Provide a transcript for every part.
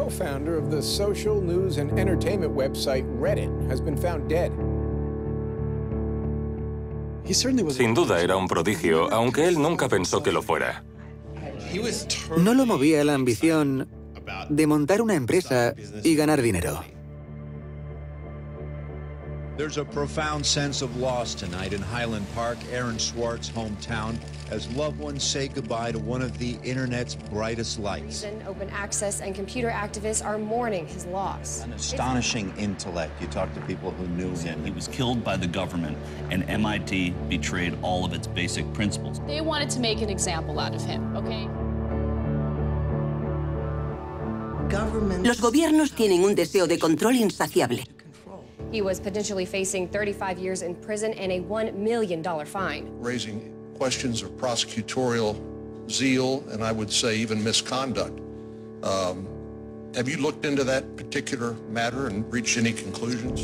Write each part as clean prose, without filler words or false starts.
co-founder of the social news and entertainment website Reddit, has been found dead. Sin duda era un prodigio, aunque él nunca pensó que lo fuera. No lo movía la ambición de montar una empresa y ganar dinero. There's a profound sense of loss tonight in Highland Park, Aaron Swartz's hometown, as loved ones say goodbye to one of the internet's brightest lights. Open access and computer activists are mourning his loss. An astonishing intellect. You talk to people who knew him. He was killed by the government, and MIT betrayed all of its basic principles. They wanted to make an example out of him, okay? Los gobiernos tienen un deseo de control insaciable. He was potentially facing 35 years in prison and a $1 million fine. Raising questions of prosecutorial zeal and I would say even misconduct. Have you looked into that particular matter and reached any conclusions?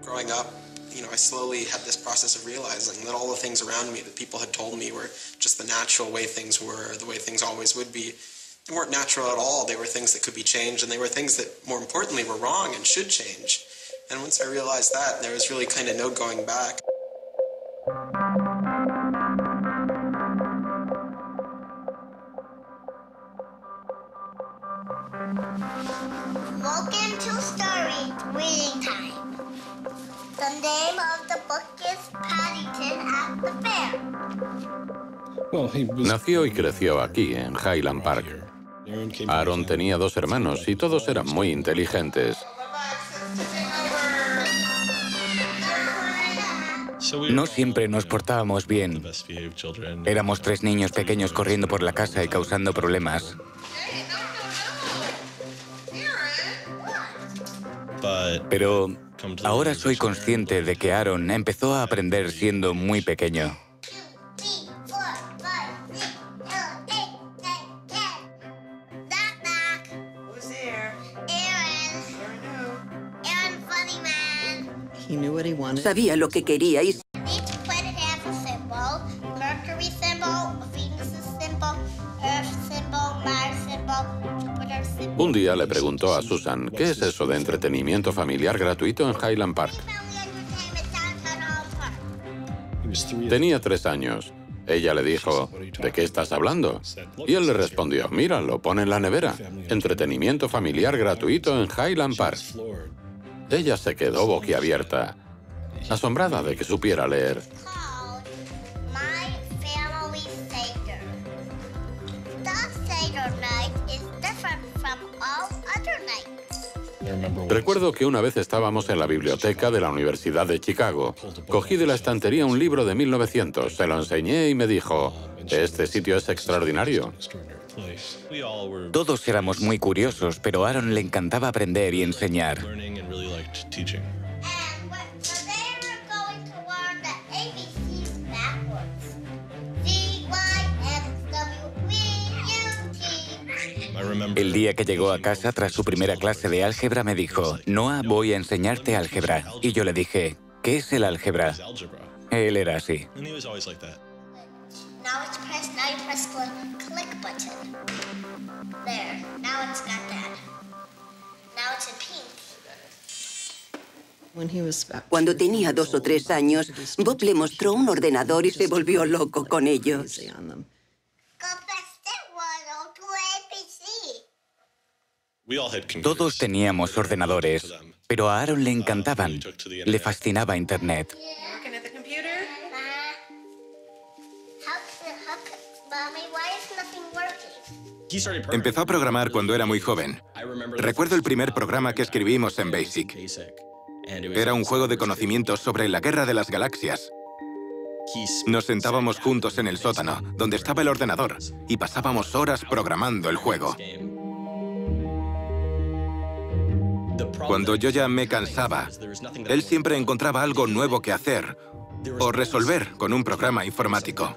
Growing up, I slowly had this process of realizing that all the things around me that people had told me were just the natural way things were, the way things always would be. They weren't natural at all. They were things that could be changed, and they were things that, more importantly, were wrong and should change. And once I realized that, there was really kind of no going back. Welcome to Story Reading Time. The name of the book is Paddington at the Fair. Nació y creció aquí, en Highland Park. Aaron tenía 2 hermanos y todos eran muy inteligentes. No siempre nos portábamos bien. Éramos 3 niños pequeños corriendo por la casa y causando problemas. Pero ahora soy consciente de que Aaron empezó a aprender siendo muy pequeño. Sabía lo que quería y Un día le preguntó a Susan, ¿qué es eso de entretenimiento familiar gratuito en Highland Park? Tenía 3 años. Ella le dijo, ¿de qué estás hablando? Y él le respondió, mira, lo pone en la nevera. Entretenimiento familiar gratuito en Highland Park. Ella se quedó boquiabierta, asombrada de que supiera leer. Recuerdo que una vez estábamos en la biblioteca de la Universidad de Chicago. Cogí de la estantería un libro de 1900, se lo enseñé y me dijo, este sitio es extraordinario. Todos éramos muy curiosos, pero a Aaron le encantaba aprender y enseñar. El día que llegó a casa tras su primera clase de álgebra me dijo, Noah, voy a enseñarte álgebra. Y yo le dije, ¿qué es el álgebra? Él era así. Cuando tenía 2 o 3 años, Bob le mostró un ordenador y se volvió loco con ellos. Todos teníamos ordenadores, pero a Aaron le encantaban. Le fascinaba Internet. Empezó a programar cuando era muy joven. Recuerdo el primer programa que escribimos en BASIC. Era un juego de conocimientos sobre la guerra de las galaxias. Nos sentábamos juntos en el sótano, donde estaba el ordenador, y pasábamos horas programando el juego. Cuando yo ya me cansaba, él siempre encontraba algo nuevo que hacer o resolver con un programa informático.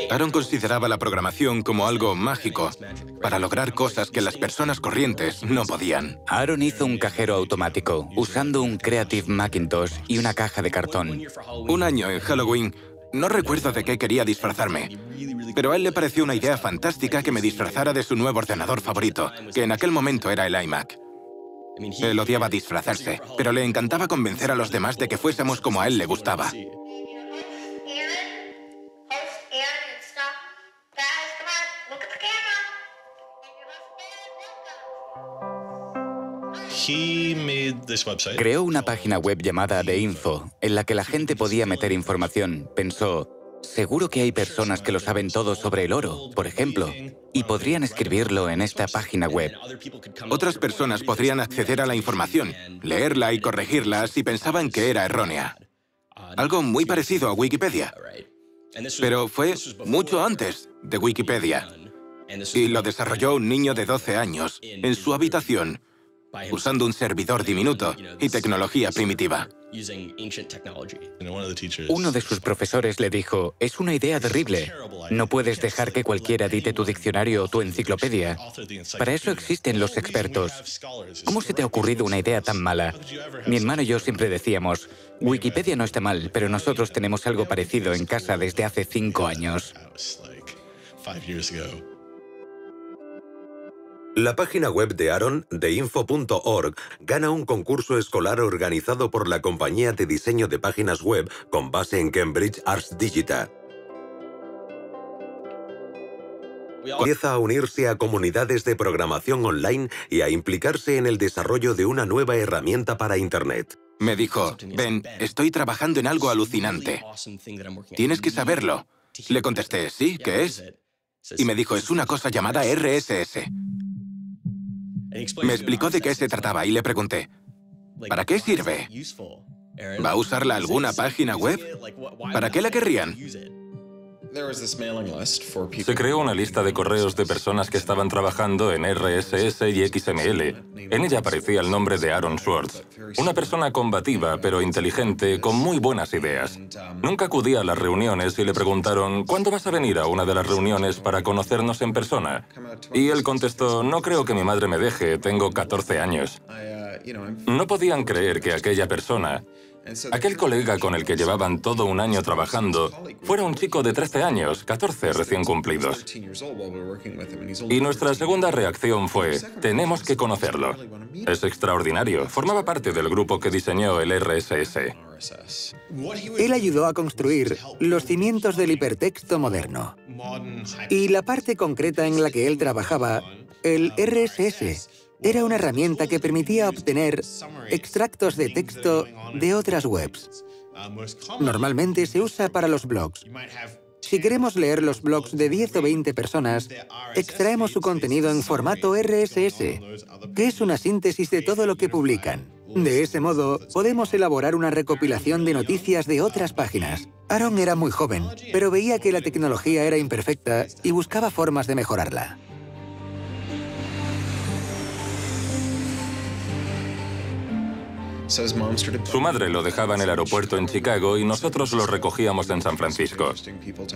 Aaron consideraba la programación como algo mágico para lograr cosas que las personas corrientes no podían. Aaron hizo un cajero automático usando un Creative Macintosh y una caja de cartón. Un año en Halloween No recuerdo de qué quería disfrazarme, pero a él le pareció una idea fantástica que me disfrazara de su nuevo ordenador favorito, que en aquel momento era el iMac. Él odiaba disfrazarse, pero le encantaba convencer a los demás de que fuésemos como a él le gustaba. Creó una página web llamada The Info, en la que la gente podía meter información. Pensó, seguro que hay personas que lo saben todo sobre el oro, por ejemplo, y podrían escribirlo en esta página web. Otras personas podrían acceder a la información, leerla y corregirla si pensaban que era errónea. Algo muy parecido a Wikipedia. Pero fue mucho antes de Wikipedia. Y lo desarrolló un niño de 12 años, en su habitación, usando un servidor diminuto y tecnología primitiva. Uno de sus profesores le dijo, es una idea terrible. No puedes dejar que cualquiera edite tu diccionario o tu enciclopedia. Para eso existen los expertos. ¿Cómo se te ha ocurrido una idea tan mala? Mi hermano y yo siempre decíamos, Wikipedia no está mal, pero nosotros tenemos algo parecido en casa desde hace 5 años. La página web de Aaron, theinfo.org, gana un concurso escolar organizado por la compañía de diseño de páginas web con base en Cambridge Arts Digital. Empieza a unirse a comunidades de programación online y a implicarse en el desarrollo de una nueva herramienta para Internet. Me dijo, Ben, estoy trabajando en algo alucinante. Tienes que saberlo. Le contesté, ¿sí? ¿Qué es? Y me dijo, es una cosa llamada RSS. Me explicó de qué se trataba y le pregunté, ¿para qué sirve? ¿Va a usarla alguna página web? ¿Para qué la querrían? Se creó una lista de correos de personas que estaban trabajando en RSS y XML. En ella aparecía el nombre de Aaron Swartz, una persona combativa pero inteligente con muy buenas ideas. Nunca acudía a las reuniones y le preguntaron, ¿cuándo vas a venir a una de las reuniones para conocernos en persona? Y él contestó, no creo que mi madre me deje, tengo 14 años. No podían creer que aquella persona, aquel colega con el que llevaban todo un año trabajando, fuera un chico de 13 años, 14 recién cumplidos. Y nuestra segunda reacción fue, tenemos que conocerlo. Es extraordinario, formaba parte del grupo que diseñó el RSS. Él ayudó a construir los cimientos del hipertexto moderno. Y la parte concreta en la que él trabajaba, el RSS, era una herramienta que permitía obtener extractos de texto de otras webs. Normalmente se usa para los blogs. Si queremos leer los blogs de 10 o 20 personas, extraemos su contenido en formato RSS, que es una síntesis de todo lo que publican. De ese modo, podemos elaborar una recopilación de noticias de otras páginas. Aaron era muy joven, pero veía que la tecnología era imperfecta y buscaba formas de mejorarla. Su madre lo dejaba en el aeropuerto en Chicago y nosotros lo recogíamos en San Francisco.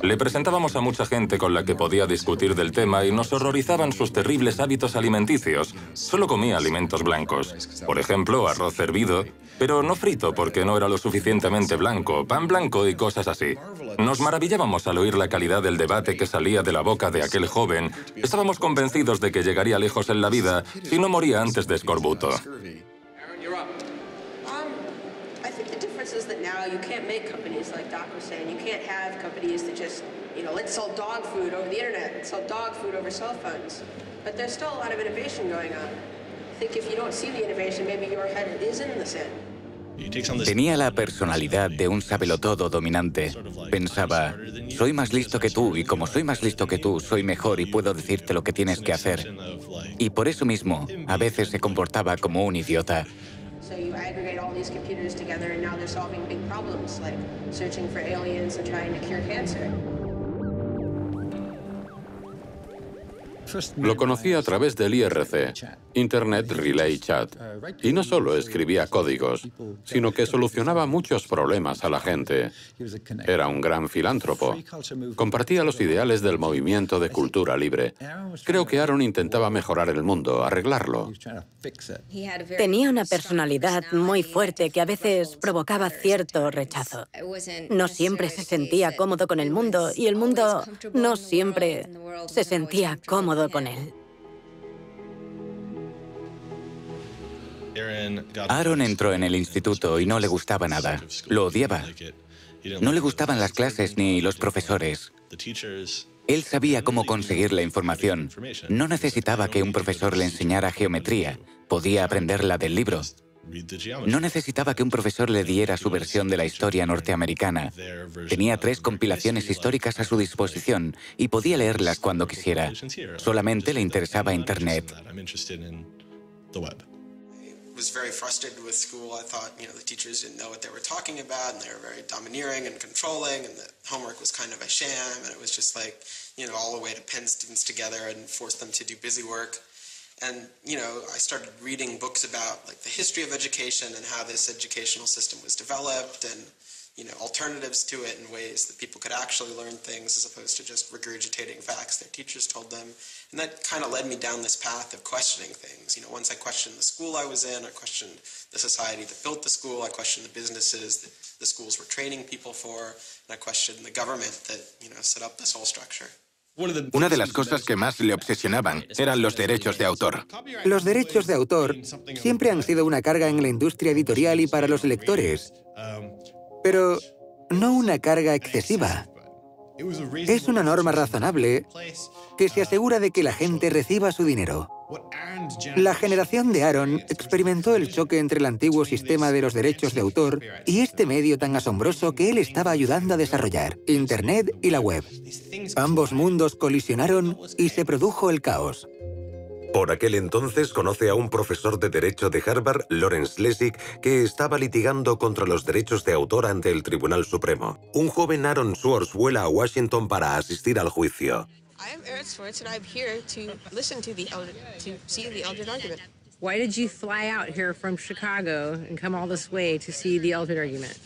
Le presentábamos a mucha gente con la que podía discutir del tema y nos horrorizaban sus terribles hábitos alimenticios. Solo comía alimentos blancos. Por ejemplo, arroz hervido, pero no frito porque no era lo suficientemente blanco, pan blanco y cosas así. Nos maravillábamos al oír la calidad del debate que salía de la boca de aquel joven. Estábamos convencidos de que llegaría lejos en la vida si no moría antes de escorbuto. That now you can't make companies like Doc was saying. You can't have companies that just, let's sell dog food over the internet, let's sell dog food over cell phones. But there's still a lot of innovation going on. I think if you don't see the innovation, maybe your head is in the sand. Tenía la personalidad de un sabelotodo dominante. Pensaba, soy más listo que tú y como soy más listo que tú, soy mejor y puedo decirte lo que tienes que hacer. Y por eso mismo, a veces se comportaba como un idiota. So you aggregate all these computers together and now they're solving big problems like searching for aliens and trying to cure cancer. Lo conocí a través del IRC, Internet Relay Chat, y no solo escribía códigos, sino que solucionaba muchos problemas a la gente. Era un gran filántropo. Compartía los ideales del movimiento de cultura libre. Creo que Aaron intentaba mejorar el mundo, arreglarlo. Tenía una personalidad muy fuerte que a veces provocaba cierto rechazo. No siempre se sentía cómodo con el mundo y el mundo no siempre se sentía cómodo con él. Aaron entró en el instituto y no le gustaba nada. Lo odiaba. No le gustaban las clases ni los profesores. Él sabía cómo conseguir la información. No necesitaba que un profesor le enseñara geometría. Podía aprenderla del libro. No necesitaba que un profesor le diera su versión de la historia norteamericana. Tenía 3 compilaciones históricas a su disposición y podía leerlas cuando quisiera. Solamente le interesaba Internet. Was very frustrated with school. I thought, the teachers didn't know what they were talking about, and they were very domineering and controlling, and the homework was kind of a sham, and it was just like, all a way to pin students together and force them to do busy work. And, I started reading books about, the history of education and how this educational system was developed and, alternatives to it in ways that people could actually learn things as opposed to just regurgitating facts their teachers told them. And that kind of led me down this path of questioning things. Once I questioned the school I was in, I questioned the society that built the school, I questioned the businesses that the schools were training people for, and I questioned the government that, set up this whole structure. Una de las cosas que más le obsesionaban eran los derechos de autor. Los derechos de autor siempre han sido una carga en la industria editorial y para los lectores, pero no una carga excesiva. Es una norma razonable que se asegura de que la gente reciba su dinero. La generación de Aaron experimentó el choque entre el antiguo sistema de los derechos de autor y este medio tan asombroso que él estaba ayudando a desarrollar, Internet y la web. Ambos mundos colisionaron y se produjo el caos. Por aquel entonces conoce a un profesor de Derecho de Harvard, Lawrence Lessig, que estaba litigando contra los derechos de autor ante el Tribunal Supremo. Un joven Aaron Swartz vuela a Washington para asistir al juicio. I'm Aaron Swartz, and I'm here to listen to see the Eldred argument. Why did you fly out here from Chicago and come all this way to see the Eldred argument?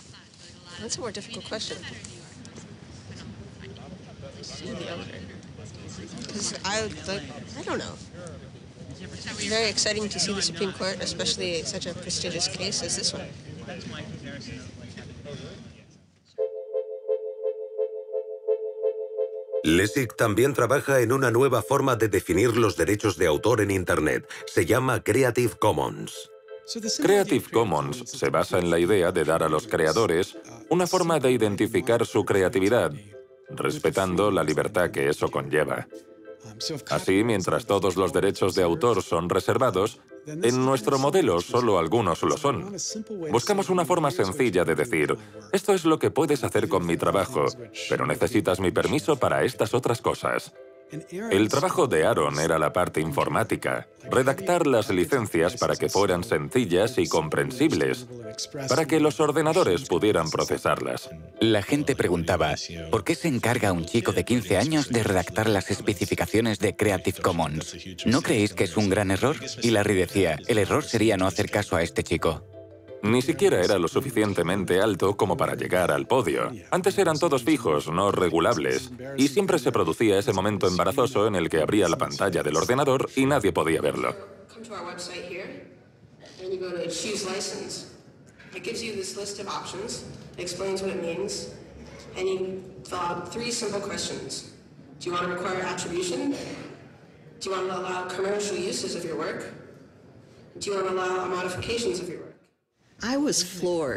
That's a more difficult question. See the Eldred. Because I don't know. It's very exciting to see the Supreme Court, especially such a prestigious case as this one. Lessig también trabaja en una nueva forma de definir los derechos de autor en Internet. Se llama Creative Commons. Creative Commons se basa en la idea de dar a los creadores una forma de identificar su creatividad, respetando la libertad que eso conlleva. Así, mientras todos los derechos de autor son reservados, en nuestro modelo solo algunos lo son. Buscamos una forma sencilla de decir, esto es lo que puedes hacer con mi trabajo, pero necesitas mi permiso para estas otras cosas. El trabajo de Aaron era la parte informática, redactar las licencias para que fueran sencillas y comprensibles, para que los ordenadores pudieran procesarlas. La gente preguntaba, ¿por qué se encarga un chico de 15 años de redactar las especificaciones de Creative Commons? ¿No creéis que es un gran error? Y Larry decía, el error sería no hacer caso a este chico. Ni siquiera era lo suficientemente alto como para llegar al podio. Antes eran todos fijos, no regulables, y siempre se producía ese momento embarazoso en el que abría la pantalla del ordenador y nadie podía verlo. Come to our website here, and you go to choose license. It gives you this list of options, explains what it means, and you fill out 3 simple questions. Do you want to require attribution? Do you want to allow commercial uses of your work? Do you want to allow modifications of your work?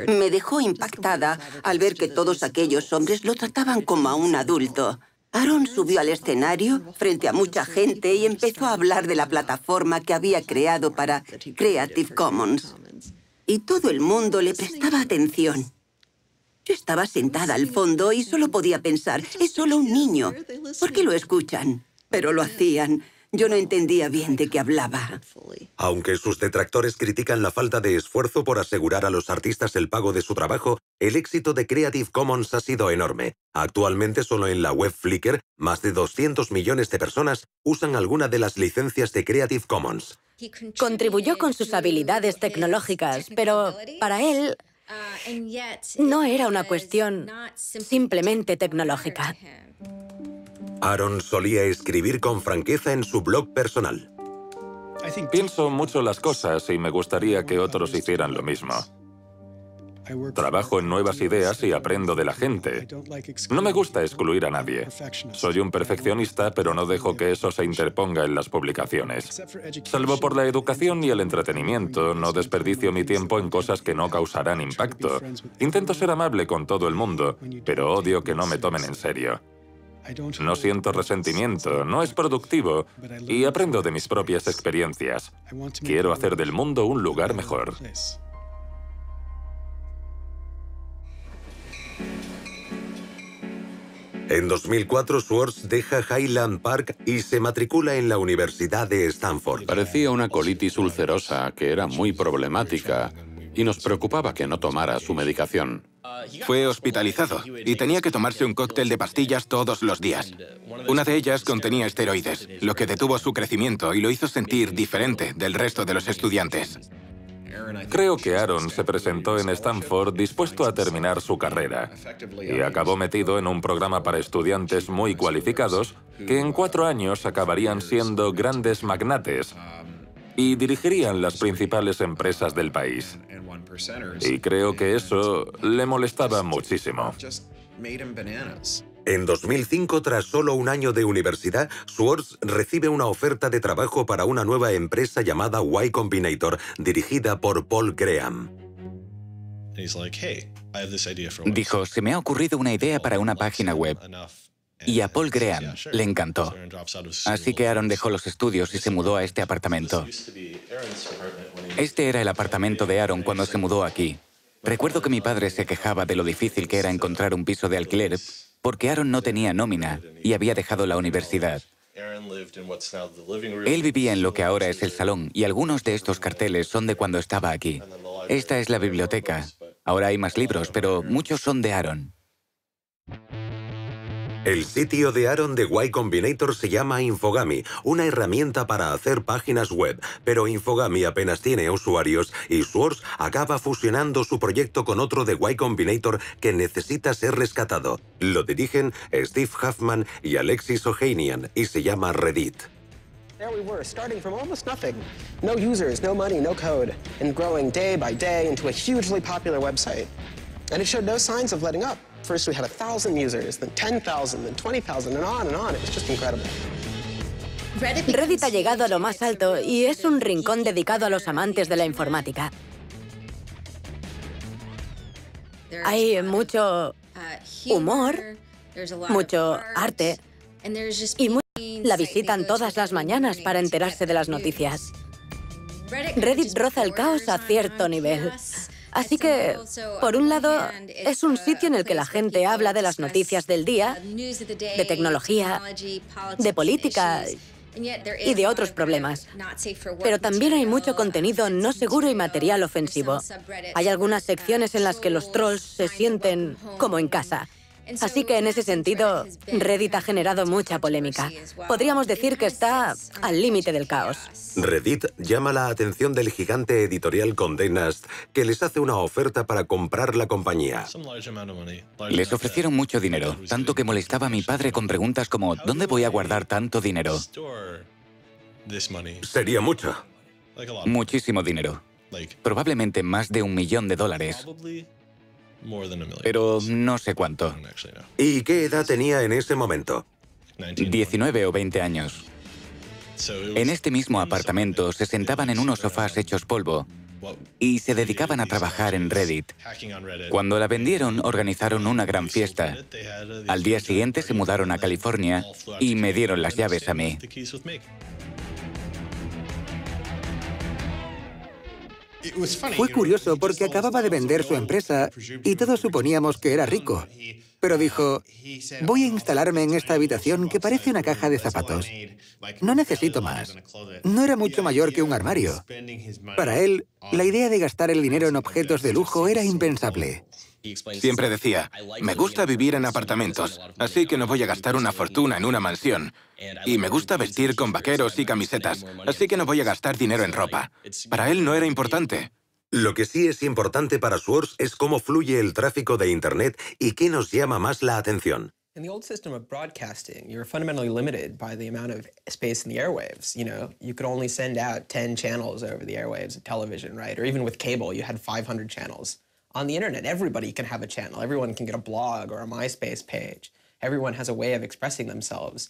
Me dejó impactada al ver que todos aquellos hombres lo trataban como a un adulto. Aaron subió al escenario frente a mucha gente y empezó a hablar de la plataforma que había creado para Creative Commons. Y todo el mundo le prestaba atención. Yo estaba sentada al fondo y solo podía pensar, es solo un niño. ¿Por qué lo escuchan? Pero lo hacían. Yo no entendía bien de qué hablaba. Aunque sus detractores critican la falta de esfuerzo por asegurar a los artistas el pago de su trabajo, el éxito de Creative Commons ha sido enorme. Actualmente, solo en la web Flickr, más de 200 millones de personas usan alguna de las licencias de Creative Commons. Contribuyó con sus habilidades tecnológicas, pero para él no era una cuestión simplemente tecnológica. Aaron solía escribir con franqueza en su blog personal. Pienso mucho las cosas y me gustaría que otros hicieran lo mismo. Trabajo en nuevas ideas y aprendo de la gente. No me gusta excluir a nadie. Soy un perfeccionista, pero no dejo que eso se interponga en las publicaciones. Salvo por la educación y el entretenimiento, no desperdicio mi tiempo en cosas que no causarán impacto. Intento ser amable con todo el mundo, pero odio que no me tomen en serio. No siento resentimiento, no es productivo y aprendo de mis propias experiencias. Quiero hacer del mundo un lugar mejor. En 2004, Schwartz deja Highland Park y se matricula en la Universidad de Stanford. Parecía una colitis ulcerosa que era muy problemática y nos preocupaba que no tomara su medicación. Fue hospitalizado y tenía que tomarse un cóctel de pastillas todos los días. Una de ellas contenía esteroides, lo que detuvo su crecimiento y lo hizo sentir diferente del resto de los estudiantes. Creo que Aaron se presentó en Stanford dispuesto a terminar su carrera y acabó metido en un programa para estudiantes muy cualificados que en 4 años acabarían siendo grandes magnates y dirigirían las principales empresas del país. Y creo que eso le molestaba muchísimo. En 2005, tras solo un año de universidad, Schwartz recibe una oferta de trabajo para una nueva empresa llamada Y Combinator, dirigida por Paul Graham. Dijo, se me ha ocurrido una idea para una página web. Y a Paul Graham le encantó. Así que Aaron dejó los estudios y se mudó a este apartamento. Este era el apartamento de Aaron cuando se mudó aquí. Recuerdo que mi padre se quejaba de lo difícil que era encontrar un piso de alquiler porque Aaron no tenía nómina y había dejado la universidad. Él vivía en lo que ahora es el salón y algunos de estos carteles son de cuando estaba aquí. Esta es la biblioteca. Ahora hay más libros, pero muchos son de Aaron. El sitio de Aaron de Y Combinator se llama Infogamy, una herramienta para hacer páginas web, pero Infogamy apenas tiene usuarios y Schwartz acaba fusionando su proyecto con otro de Y Combinator que necesita ser rescatado. Lo dirigen Steve Huffman y Alexis Ohanian y se llama Reddit. There we were, starting from almost nothing. No users, no money, no code, and growing day by day into a hugely popular website. And it showed no signs of letting up. First we had 1,000 users, then 10,000, then 20,000, and on and on. It was just incredible. Reddit ha llegado a lo más alto y es un rincón dedicado a los amantes de la informática. Hay mucho humor, mucho arte y la visitan todas las mañanas para enterarse de las noticias. Reddit roza el caos a cierto nivel. Así que, por un lado, es un sitio en el que la gente habla de las noticias del día, de tecnología, de política y de otros problemas. Pero también hay mucho contenido no seguro y material ofensivo. Hay algunas secciones en las que los trolls se sienten como en casa. Así que en ese sentido, Reddit ha generado mucha polémica. Podríamos decir que está al límite del caos. Reddit llama la atención del gigante editorial Condé Nast, que les hace una oferta para comprar la compañía. Les ofrecieron mucho dinero, tanto que molestaba a mi padre con preguntas como ¿dónde voy a guardar tanto dinero? Sería mucho. Muchísimo dinero. Probablemente más de $1 millón. Pero no sé cuánto. ¿Y qué edad tenía en ese momento? 19 o 20 años. En este mismo apartamento se sentaban en unos sofás hechos polvo y se dedicaban a trabajar en Reddit. Cuando la vendieron, organizaron una gran fiesta. Al día siguiente se mudaron a California y me dieron las llaves a mí. Fue curioso porque acababa de vender su empresa y todos suponíamos que era rico. pero dijo, voy a instalarme en esta habitación que parece una caja de zapatos. No necesito más. No era mucho mayor que un armario. Para él, la idea de gastar el dinero en objetos de lujo era impensable. Siempre decía, me gusta vivir en apartamentos, así que no voy a gastar una fortuna en una mansión. Y me gusta vestir con vaqueros y camisetas, así que no voy a gastar dinero en ropa. Para él no era importante. Lo que sí es importante para Schwartz es cómo fluye el tráfico de Internet y qué nos llama más la atención. In the old system of broadcasting, you were fundamentally limited by the amount of space in the airwaves. You know, you could only send out 10 channels over the airwaves of television, right? Or even with cable, you had 500 channels. On the internet, everybody can have a channel. Everyone can get a blog or a MySpace page. Everyone has a way of expressing themselves.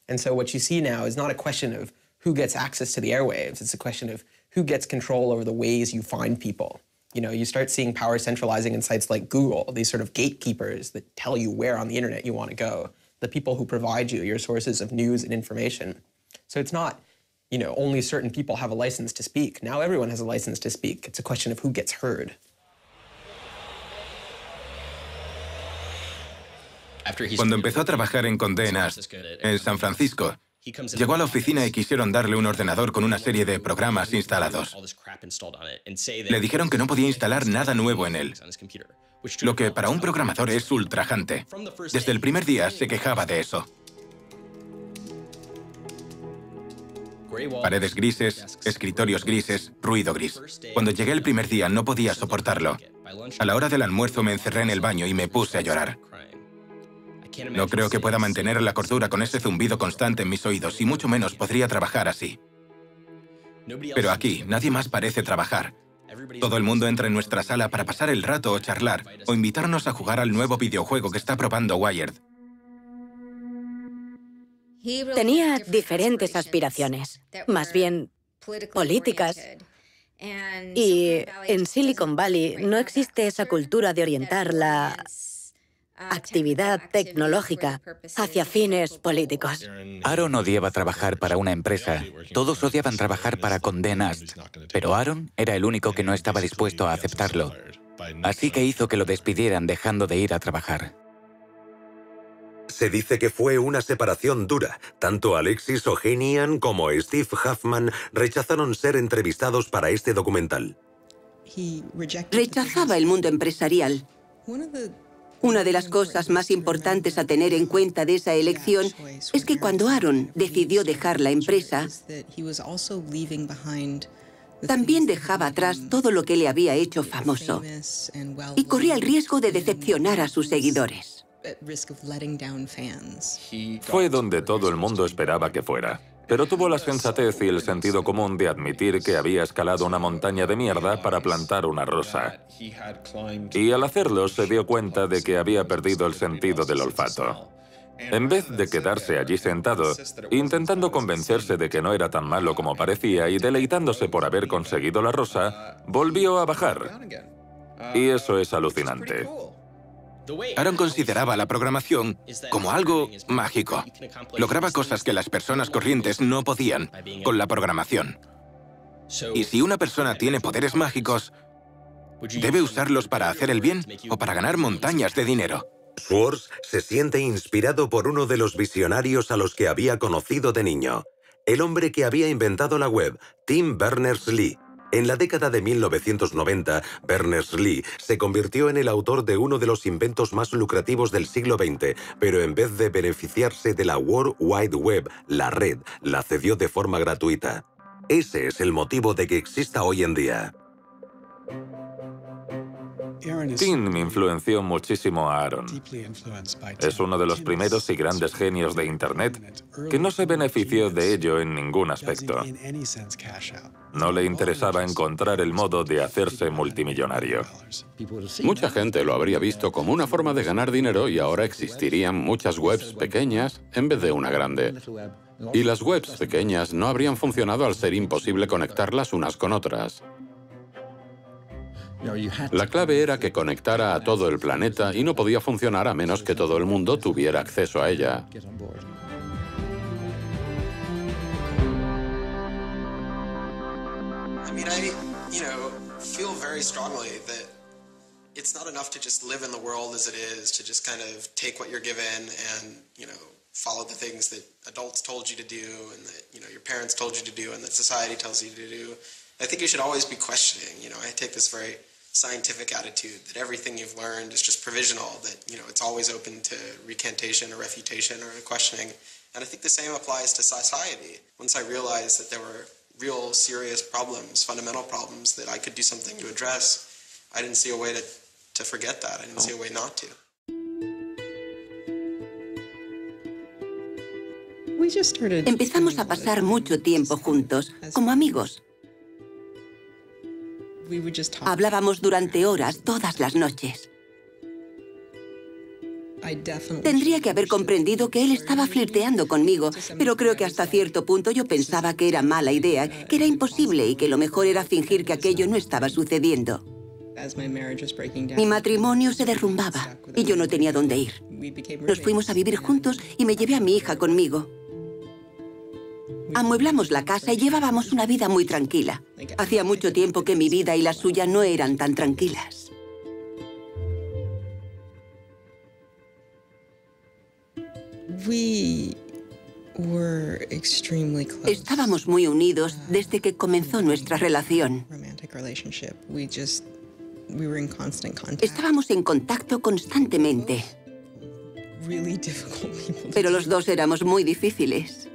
And so what you see now is not a question of who gets access to the airwaves. It's a question of who gets control over the ways you find people. You know, you start seeing power centralizing in sites like Google, these sort of gatekeepers that tell you where on the internet you want to go, the people who provide you your sources of news and information. So it's not, you know, only certain people have a license to speak. Now everyone has a license to speak. It's a question of who gets heard. Cuando empezó a trabajar en Condé Nast, en San Francisco, llegó a la oficina y quisieron darle un ordenador con una serie de programas instalados. Le dijeron que no podía instalar nada nuevo en él, lo que para un programador es ultrajante. Desde el primer día se quejaba de eso. Paredes grises, escritorios grises, ruido gris. Cuando llegué el primer día no podía soportarlo. A la hora del almuerzo me encerré en el baño y me puse a llorar. No creo que pueda mantener la cordura con ese zumbido constante en mis oídos, y mucho menos podría trabajar así. Pero aquí, nadie más parece trabajar. Todo el mundo entra en nuestra sala para pasar el rato o charlar, o invitarnos a jugar al nuevo videojuego que está probando Wired. Tenía diferentes aspiraciones, más bien políticas. Y en Silicon Valley no existe esa cultura de orientar la actividad tecnológica hacia fines políticos. Aaron odiaba trabajar para una empresa. Todos odiaban trabajar para Condé Nast. Pero Aaron era el único que no estaba dispuesto a aceptarlo. Así que hizo que lo despidieran dejando de ir a trabajar. Se dice que fue una separación dura. Tanto Alexis Ohanian como Steve Huffman rechazaron ser entrevistados para este documental. Rechazaba el mundo empresarial. Una de las cosas más importantes a tener en cuenta de esa elección es que cuando Aaron decidió dejar la empresa, también dejaba atrás todo lo que le había hecho famoso y corría el riesgo de decepcionar a sus seguidores. Fue donde todo el mundo esperaba que fuera. Pero tuvo la sensatez y el sentido común de admitir que había escalado una montaña de mierda para plantar una rosa. Y al hacerlo se dio cuenta de que había perdido el sentido del olfato. En vez de quedarse allí sentado, intentando convencerse de que no era tan malo como parecía y deleitándose por haber conseguido la rosa, volvió a bajar. Y eso es alucinante. Aaron consideraba la programación como algo mágico. Lograba cosas que las personas corrientes no podían con la programación. Y si una persona tiene poderes mágicos, debe usarlos para hacer el bien o para ganar montañas de dinero. Schwartz se siente inspirado por uno de los visionarios a los que había conocido de niño. El hombre que había inventado la web, Tim Berners-Lee. En la década de 1990, Berners-Lee se convirtió en el autor de uno de los inventos más lucrativos del siglo XX, pero en vez de beneficiarse de la World Wide Web, la red, la cedió de forma gratuita. Ese es el motivo de que exista hoy en día. Tim influenció muchísimo a Aaron. Es uno de los primeros y grandes genios de Internet que no se benefició de ello en ningún aspecto. No le interesaba encontrar el modo de hacerse multimillonario. Mucha gente lo habría visto como una forma de ganar dinero y ahora existirían muchas webs pequeñas en vez de una grande. Y las webs pequeñas no habrían funcionado al ser imposible conectarlas unas con otras. La clave era que conectara a todo el planeta y no podía funcionar a menos que todo el mundo tuviera acceso a ella. I mean, I feel very strongly that it's not enough to just live in the world as it is, to just kind of take what you're given and, follow the things that adults told you to do and that, your parents told you to do and that society tells you to do. I think you should always be questioning. I take this very scientific attitude that everything you've learned is just provisional, that, it's always open to recantation or refutation or questioning. And I think the same applies to society. Once I realized that there were real serious problems, fundamental problems that I could do something to address, I didn't see a way to forget that. I didn't see a way not to. Empezamos a pasar mucho tiempo juntos, como amigos. Hablábamos durante horas, todas las noches. Tendría que haber comprendido que él estaba flirteando conmigo, pero creo que hasta cierto punto yo pensaba que era mala idea, que era imposible y que lo mejor era fingir que aquello no estaba sucediendo. Mi matrimonio se derrumbaba y yo no tenía dónde ir. Nos fuimos a vivir juntos y me llevé a mi hija conmigo. Amueblamos la casa y llevábamos una vida muy tranquila. Hacía mucho tiempo que mi vida y la suya no eran tan tranquilas. Estábamos muy unidos desde que comenzó nuestra relación. Estábamos en contacto constantemente. Pero los dos éramos muy difíciles.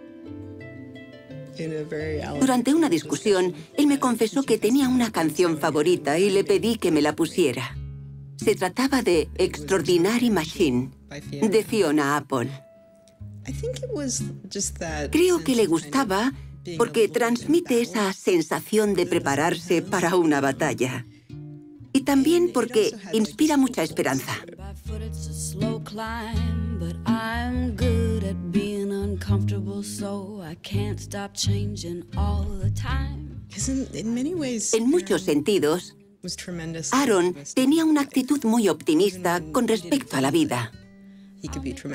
Durante una discusión, él me confesó que tenía una canción favorita y le pedí que me la pusiera. Se trataba de Extraordinary Machine, de Fiona Apple. Creo que le gustaba porque transmite esa sensación de prepararse para una batalla. Y también porque inspira mucha esperanza. En muchos sentidos, Aaron tenía una actitud muy optimista con respecto a la vida.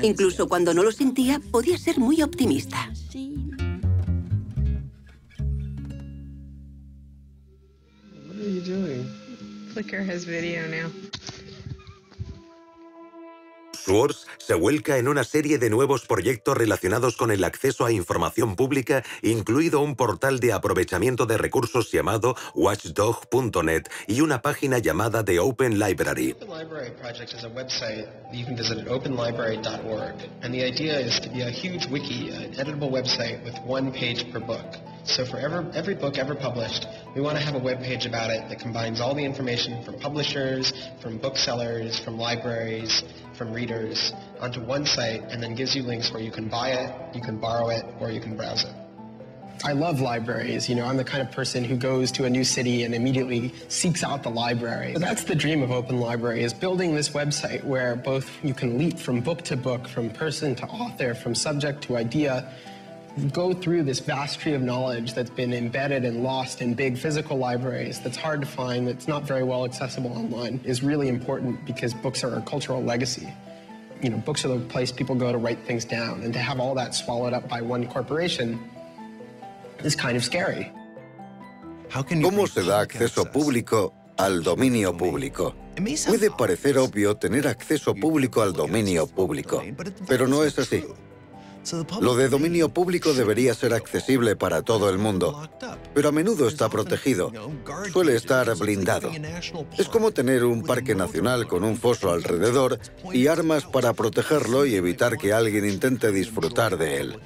Incluso cuando no lo sentía, podía ser muy optimista. Flickr has video now. Schwartz se vuelca en una serie de nuevos proyectos relacionados con el acceso a información pública, incluido un portal de aprovechamiento de recursos llamado watchdog.net y una página llamada The Open Library. The Open Library Project is a website that you can visit at openlibrary.org, and the idea is to be a huge wiki, an editable website with one page per book. So for every book ever published, we want to have a web page about it that combines all the information from publishers, from booksellers, from libraries, from readers, onto one site, and then gives you links where you can buy it, you can borrow it, or you can browse it. I love libraries. I'm the kind of person who goes to a new city and immediately seeks out the library. That's the dream of Open Library, is building this website where both you can leap from book to book, from person to author, from subject to idea, go through this vast tree of knowledge that's been embedded and lost in big physical libraries that's hard to find, that's not very well accessible online, is really important because books are a cultural legacy. Books are the place people go to write things down, and to have all that swallowed up by one corporation is kind of scary. ¿Cómo se da acceso público al dominio público? Puede parecer obvio tener acceso público al dominio público, pero no es así. Lo de dominio público debería ser accesible para todo el mundo, pero a menudo está protegido, suele estar blindado. Es como tener un parque nacional con un foso alrededor y armas para protegerlo y evitar que alguien intente disfrutar de él.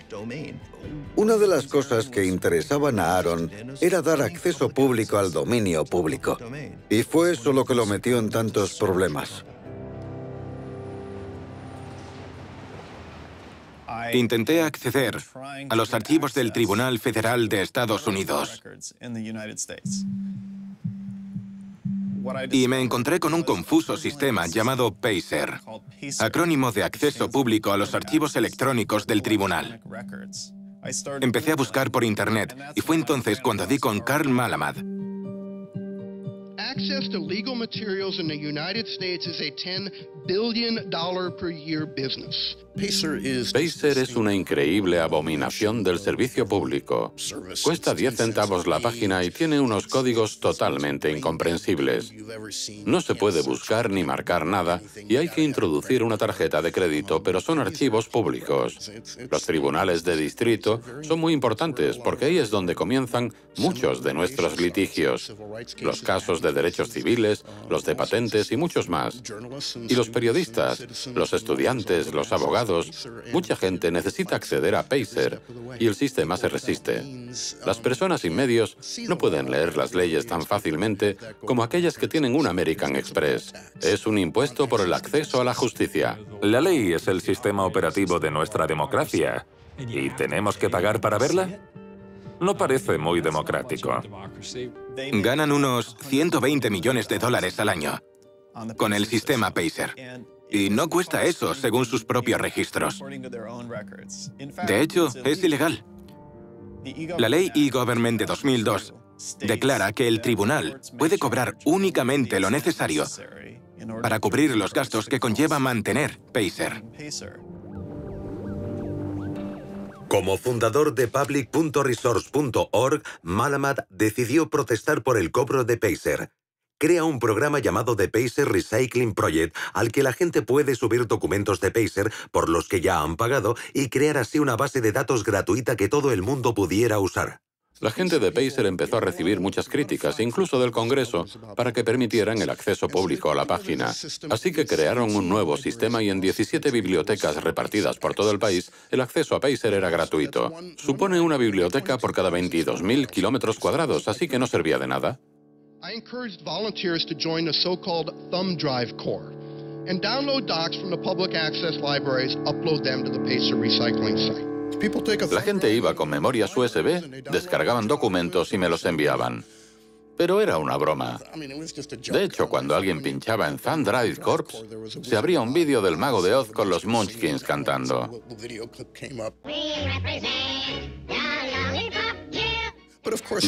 Una de las cosas que interesaban a Aaron era dar acceso público al dominio público, y fue eso lo que lo metió en tantos problemas. Intenté acceder a los archivos del Tribunal Federal de Estados Unidos y me encontré con un confuso sistema llamado PACER, acrónimo de Acceso Público a los Archivos Electrónicos del Tribunal. Empecé a buscar por Internet y fue entonces cuando di con Carl Malamud. access to legal materials in the United States is a $10 billion per year business. Pacer es una increíble abominación del servicio público. Cuesta 10 centavos la página y tiene unos códigos totalmente incomprensibles. No se puede buscar ni marcar nada y hay que introducir una tarjeta de crédito, pero son archivos públicos. Los tribunales de distrito son muy importantes porque ahí es donde comienzan muchos de nuestros litigios. Los casos de derechos civiles, los de patentes y muchos más. Y los periodistas, los estudiantes, los abogados, mucha gente necesita acceder a Pacer y el sistema se resiste. Las personas sin medios no pueden leer las leyes tan fácilmente como aquellas que tienen un American Express. Es un impuesto por el acceso a la justicia. La ley es el sistema operativo de nuestra democracia. ¿Y tenemos que pagar para verla? No parece muy democrático. Ganan unos 120 millones de dólares al año con el sistema Pacer. Y no cuesta eso, según sus propios registros. De hecho, es ilegal. La ley e-Government de 2002 declara que el tribunal puede cobrar únicamente lo necesario para cubrir los gastos que conlleva mantener Pacer. Como fundador de public.resource.org, Malamud decidió protestar por el cobro de Pacer. Crea un programa llamado The Pacer Recycling Project al que la gente puede subir documentos de Pacer por los que ya han pagado y crear así una base de datos gratuita que todo el mundo pudiera usar. La gente de Pacer empezó a recibir muchas críticas, incluso del Congreso, para que permitieran el acceso público a la página. Así que crearon un nuevo sistema y en 17 bibliotecas repartidas por todo el país, el acceso a Pacer era gratuito. Supone una biblioteca por cada 22.000 kilómetros cuadrados, así que no servía de nada. I encouraged volunteers to join the so-called Thumb Drive Corps and download docs from the public access libraries, upload them to the Pacer recycling site. La gente iba con memorias USB, descargaban documentos y me los enviaban. Pero era una broma. De hecho, cuando alguien pinchaba en Thumb Drive Corps, se abría un vídeo del Mago de Oz con los Munchkins cantando.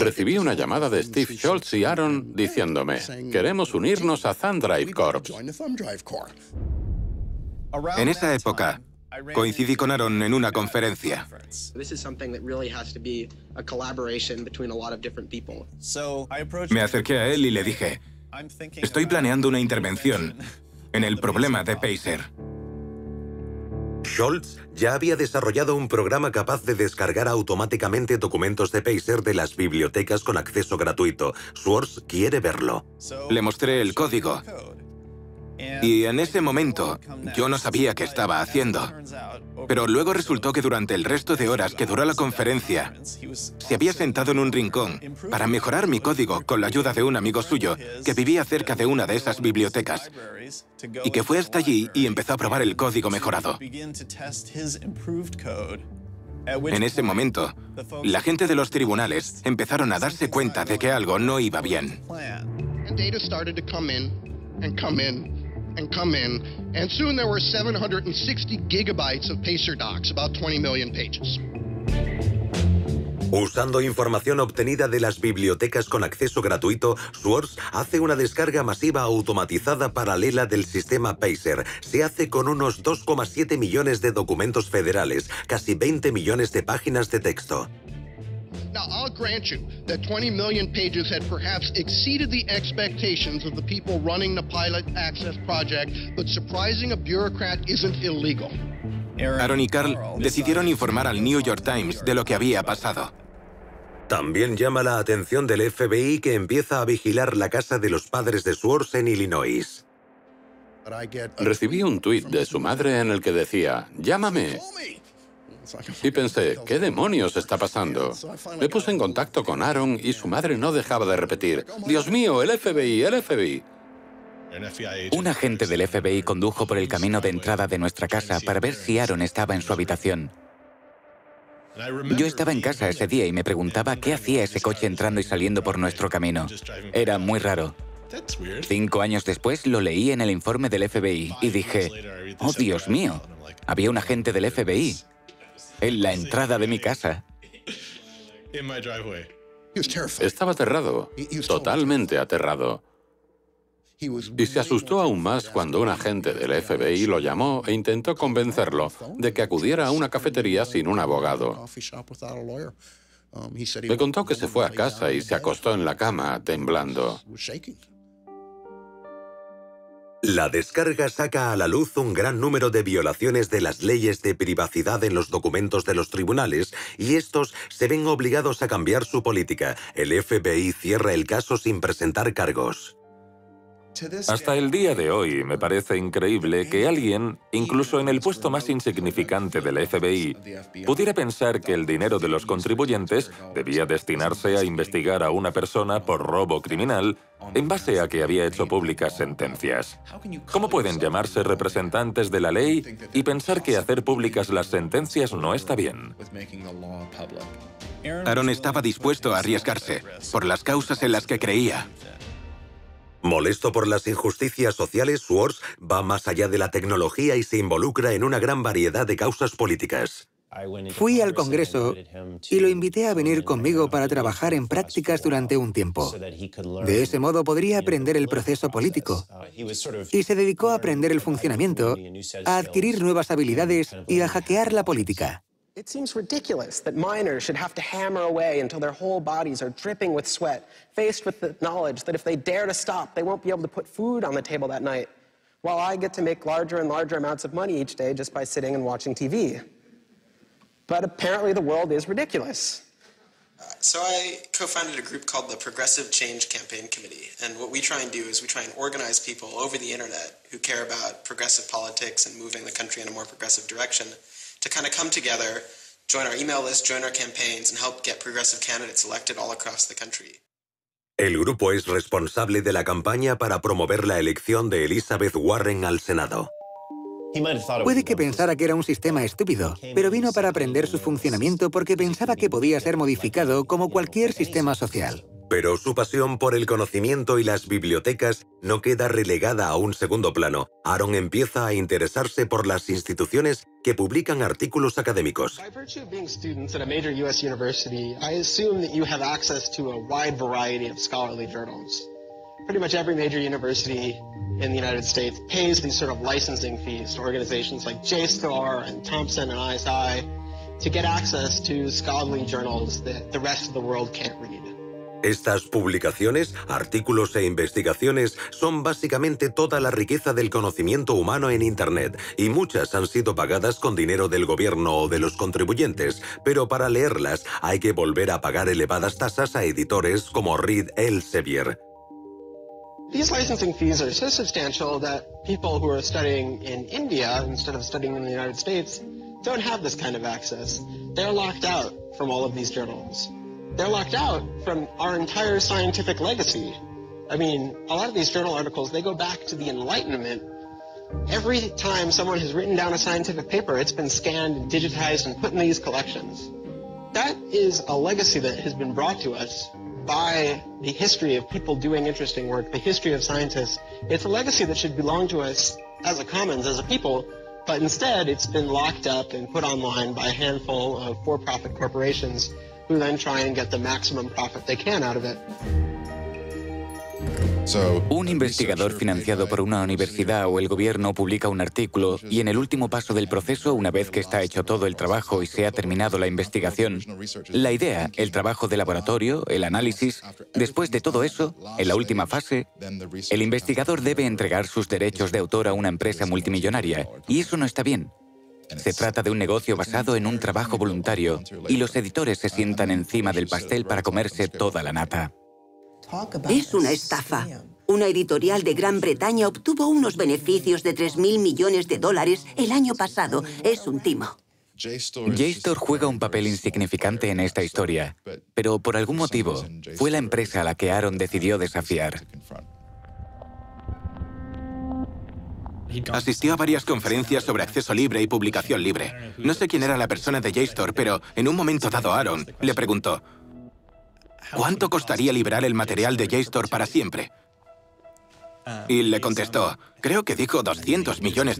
Recibí una llamada de Steve Schultz y Aaron diciéndome, queremos unirnos a Thumb Drive Corps. En esa época, coincidí con Aaron en una conferencia. Me acerqué a él y le dije, estoy planeando una intervención en el problema de Pacer. Schultz ya había desarrollado un programa capaz de descargar automáticamente documentos de Pacer de las bibliotecas con acceso gratuito. Schwartz quiere verlo. Le mostré el código. Y en ese momento, yo no sabía qué estaba haciendo. Pero luego resultó que durante el resto de horas que duró la conferencia, se había sentado en un rincón para mejorar mi código con la ayuda de un amigo suyo que vivía cerca de una de esas bibliotecas y que fue hasta allí y empezó a probar el código mejorado. En ese momento, la gente de los tribunales empezaron a darse cuenta de que algo no iba bien. And come in, and soon there were 760 gigabytes of Pacer docs, about 20 million pages. Usando información obtenida de las bibliotecas con acceso gratuito, Schwartz hace una descarga masiva automatizada paralela del sistema Pacer. Se hace con unos 2,7 millones de documentos federales, casi 20 millones de páginas de texto. Now, I'll grant you that 20 million pages had perhaps exceeded the expectations of the people running the Pilot Access Project, but surprising a bureaucrat isn't illegal. Aaron y Carl decidieron informar al New York Times de lo que había pasado. También llama la atención del FBI que empieza a vigilar la casa de los padres de Schwartz en Illinois. Recibí un tuit de su madre en el que decía, «Llámame». Y pensé, ¿qué demonios está pasando? Me puse en contacto con Aaron y su madre no dejaba de repetir, «Dios mío, el FBI, el FBI». Un agente del FBI condujo por el camino de entrada de nuestra casa para ver si Aaron estaba en su habitación. Yo estaba en casa ese día y me preguntaba qué hacía ese coche entrando y saliendo por nuestro camino. Era muy raro. 5 años después lo leí en el informe del FBI y dije, «Oh, Dios mío, había un agente del FBI en la entrada de mi casa». Estaba aterrado, totalmente aterrado. Y se asustó aún más cuando un agente del FBI lo llamó e intentó convencerlo de que acudiera a una cafetería sin un abogado. Me contó que se fue a casa y se acostó en la cama, temblando. La descarga saca a la luz un gran número de violaciones de las leyes de privacidad en los documentos de los tribunales y estos se ven obligados a cambiar su política. El FBI cierra el caso sin presentar cargos. Hasta el día de hoy me parece increíble que alguien, incluso en el puesto más insignificante del FBI, pudiera pensar que el dinero de los contribuyentes debía destinarse a investigar a una persona por robo criminal en base a que había hecho públicas sentencias. ¿Cómo pueden llamarse representantes de la ley y pensar que hacer públicas las sentencias no está bien? Aaron estaba dispuesto a arriesgarse por las causas en las que creía. Molesto por las injusticias sociales, Swartz va más allá de la tecnología y se involucra en una gran variedad de causas políticas. Fui al Congreso y lo invité a venir conmigo para trabajar en prácticas durante un tiempo. De ese modo podría aprender el proceso político. Y se dedicó a aprender el funcionamiento, a adquirir nuevas habilidades y a hackear la política. It seems ridiculous that miners should have to hammer away until their whole bodies are dripping with sweat, faced with the knowledge that if they dare to stop, they won't be able to put food on the table that night, while I get to make larger and larger amounts of money each day just by sitting and watching TV. But apparently the world is ridiculous. So I co-founded a group called the Progressive Change Campaign Committee, and what we try and do is we try and organize people over the internet who care about progressive politics and moving the country in a more progressive direction to kind of come together, join our email list, join our campaigns, and help get progressive candidates elected all across the country. El grupo es responsable de la campaña para promover la elección de Elizabeth Warren al Senado. Puede que pensara que era un sistema estúpido, pero vino para aprender su funcionamiento porque pensaba que podía ser modificado como cualquier sistema social. Pero su pasión por el conocimiento y las bibliotecas no queda relegada a un segundo plano. Aaron empieza a interesarse por las instituciones que publican artículos académicos. By virtue of being students at a major U.S. university, I assume that you have access to a wide variety of scholarly journals. Pretty much every major university in the United States pays these sort of licensing fees to organizations like JSTOR and Thomson and ISI to get access to scholarly journals that the rest of the world can't read. Estas publicaciones, artículos e investigaciones son básicamente toda la riqueza del conocimiento humano en Internet, y muchas han sido pagadas con dinero del gobierno o de los contribuyentes, pero para leerlas hay que volver a pagar elevadas tasas a editores como Reed Elsevier. These licensing fees are so substantial that people who are studying in India instead of studying in the United States don't have this kind of access. They're locked out from all of these journals. They're locked out from our entire scientific legacy. I mean, a lot of these journal articles, they go back to the Enlightenment. Every time someone has written down a scientific paper, it's been scanned and digitized and put in these collections. That is a legacy that has been brought to us by the history of people doing interesting work, the history of scientists. It's a legacy that should belong to us as a commons, as a people, but instead it's been locked up and put online by a handful of for-profit corporations who then try and get the maximum profit they can out of it. Un investigador financiado por una universidad o el gobierno publica un artículo y en el último paso del proceso, una vez que está hecho todo el trabajo y se ha terminado la investigación, la idea, el trabajo de laboratorio, el análisis, después de todo eso, en la última fase, el investigador debe entregar sus derechos de autor a una empresa multimillonaria, y eso no está bien. Se trata de un negocio basado en un trabajo voluntario y los editores se sientan encima del pastel para comerse toda la nata. Es una estafa. Una editorial de Gran Bretaña obtuvo unos beneficios de $3.000 millones el año pasado. Es un timo. JSTOR juega un papel insignificante en esta historia, pero por algún motivo fue la empresa a la que Aaron decidió desafiar. Asistió a varias conferencias sobre acceso libre y publicación libre. No sé quién era la persona de JSTOR, pero en un momento dado Aaron le preguntó: ¿cuánto costaría liberar el material de JSTOR para siempre? Y le contestó, creo que dijo $200 millones,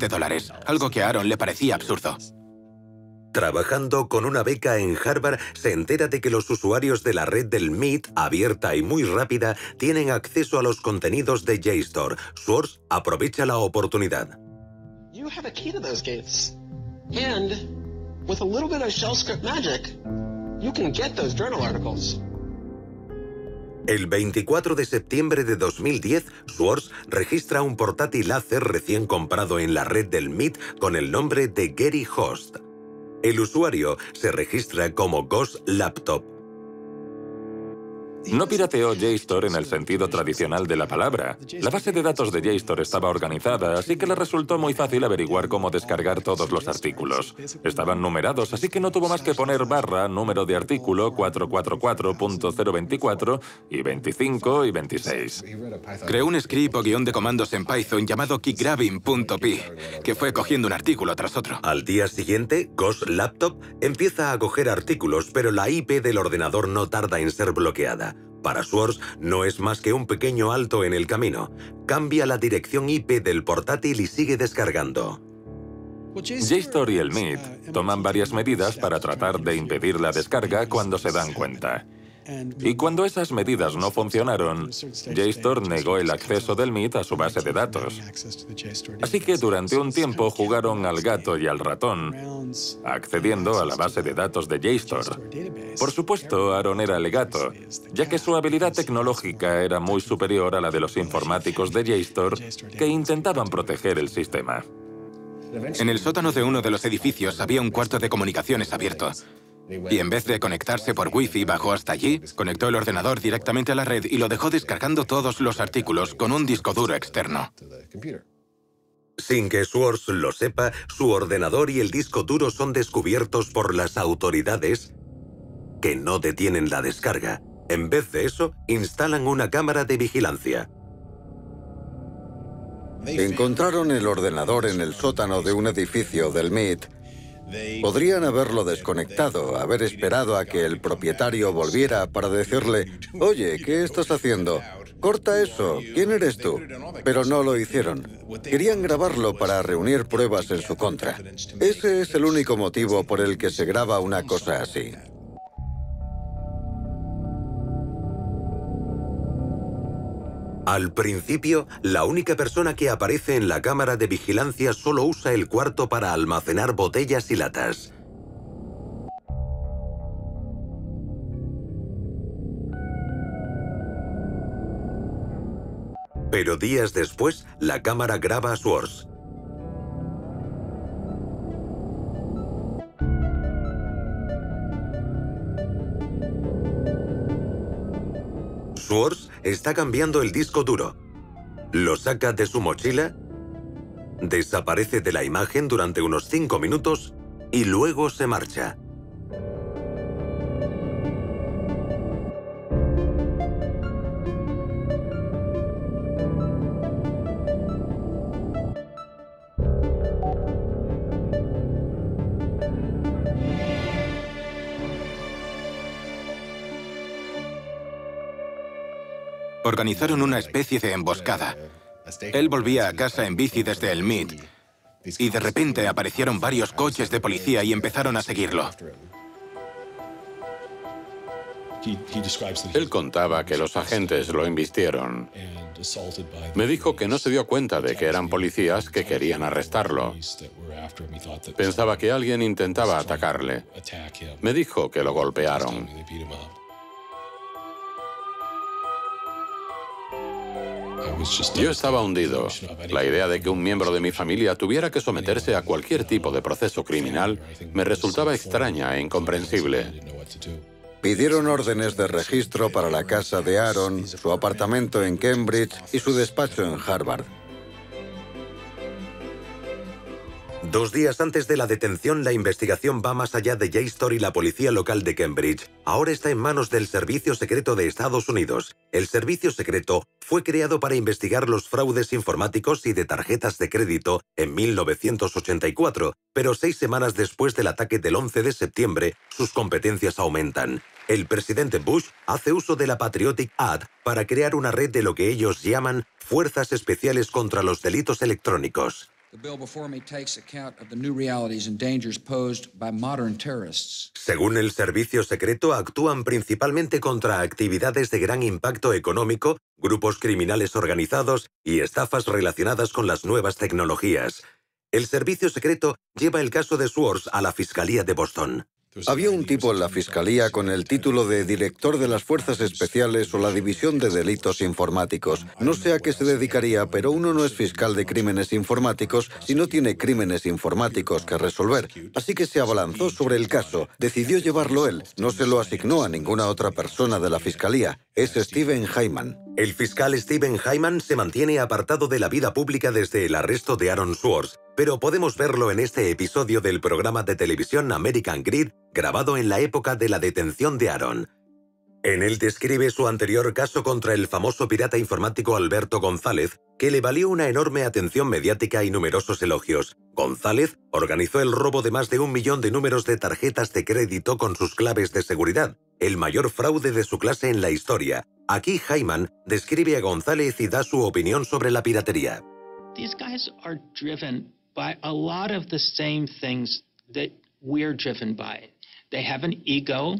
algo que a Aaron le parecía absurdo. Trabajando con una beca en Harvard, se entera de que los usuarios de la red del MIT, abierta y muy rápida, tienen acceso a los contenidos de JSTOR. Schwartz aprovecha la oportunidad. You have a key to those gates. And with a little bit of shell script magic, you can get those journal articles. El 24 de septiembre de 2010, Schwartz registra un portátil láser recién comprado en la red del MIT con el nombre de Gary Host. El usuario se registra como Ghost Laptop. No pirateó JSTOR en el sentido tradicional de la palabra. La base de datos de JSTOR estaba organizada, así que le resultó muy fácil averiguar cómo descargar todos los artículos. Estaban numerados, así que no tuvo más que poner barra, número de artículo 444.024 y 25 y 26. Creó un script o guión de comandos en Python llamado keygrabbing.py, que fue cogiendo un artículo tras otro. Al día siguiente, Ghost Laptop empieza a coger artículos, pero la IP del ordenador no tarda en ser bloqueada. Para Schwartz no es más que un pequeño alto en el camino. Cambia la dirección IP del portátil y sigue descargando. JSTOR y el MIT toman varias medidas para tratar de impedir la descarga cuando se dan cuenta. Y cuando esas medidas no funcionaron, JSTOR negó el acceso del MIT a su base de datos. Así que durante un tiempo jugaron al gato y al ratón, accediendo a la base de datos de JSTOR. Por supuesto, Aaron era el gato, ya que su habilidad tecnológica era muy superior a la de los informáticos de JSTOR que intentaban proteger el sistema. En el sótano de uno de los edificios había un cuarto de comunicaciones abierto. Y en vez de conectarse por Wi-Fi, bajó hasta allí, conectó el ordenador directamente a la red y lo dejó descargando todos los artículos con un disco duro externo. Sin que Schwartz lo sepa, su ordenador y el disco duro son descubiertos por las autoridades que no detienen la descarga. En vez de eso, instalan una cámara de vigilancia. Encontraron el ordenador en el sótano de un edificio del MIT. Podrían haberlo desconectado, haber esperado a que el propietario volviera para decirle: «Oye, ¿qué estás haciendo? Corta eso, ¿quién eres tú?». Pero no lo hicieron. Querían grabarlo para reunir pruebas en su contra. Ese es el único motivo por el que se graba una cosa así. Al principio, la única persona que aparece en la cámara de vigilancia solo usa el cuarto para almacenar botellas y latas. Pero días después, la cámara graba a Schwartz. Schwartz está cambiando el disco duro. Lo saca de su mochila, desaparece de la imagen durante unos 5 minutos y luego se marcha. Organizaron una especie de emboscada. Él volvía a casa en bici desde el MIT y de repente aparecieron varios coches de policía y empezaron a seguirlo. Él contaba que los agentes lo embistieron. Me dijo que no se dio cuenta de que eran policías que querían arrestarlo. Pensaba que alguien intentaba atacarle. Me dijo que lo golpearon. Yo estaba hundido. La idea de que un miembro de mi familia tuviera que someterse a cualquier tipo de proceso criminal me resultaba extraña e incomprensible. Pidieron órdenes de registro para la casa de Aaron, su apartamento en Cambridge y su despacho en Harvard. 2 días antes de la detención, la investigación va más allá de JSTOR y la policía local de Cambridge. Ahora está en manos del Servicio Secreto de Estados Unidos. El Servicio Secreto fue creado para investigar los fraudes informáticos y de tarjetas de crédito en 1984, pero 6 semanas después del ataque del 11 de septiembre, sus competencias aumentan. El presidente Bush hace uso de la Patriotic Act para crear una red de lo que ellos llaman Fuerzas Especiales contra los Delitos Electrónicos. Según el servicio secreto, actúan principalmente contra actividades de gran impacto económico, grupos criminales organizados y estafas relacionadas con las nuevas tecnologías. El servicio secreto lleva el caso de Swords a la Fiscalía de Boston. Había un tipo en la Fiscalía con el título de director de las Fuerzas Especiales o la División de Delitos Informáticos. No sé a qué se dedicaría, pero uno no es fiscal de crímenes informáticos si no tiene crímenes informáticos que resolver. Así que se abalanzó sobre el caso, decidió llevarlo él, no se lo asignó a ninguna otra persona de la Fiscalía. Es Steven Hyman. El fiscal Steven Hyman se mantiene apartado de la vida pública desde el arresto de Aaron Swartz, pero podemos verlo en este episodio del programa de televisión American Greed, grabado en la época de la detención de Aaron. En él describe su anterior caso contra el famoso pirata informático Alberto González, que le valió una enorme atención mediática y numerosos elogios. González organizó el robo de más de 1 millón de números de tarjetas de crédito con sus claves de seguridad, el mayor fraude de su clase en la historia. Aquí Hyman describe a González y da su opinión sobre la piratería. These guys are driven by a lot of the same things that we're driven by. They have an ego,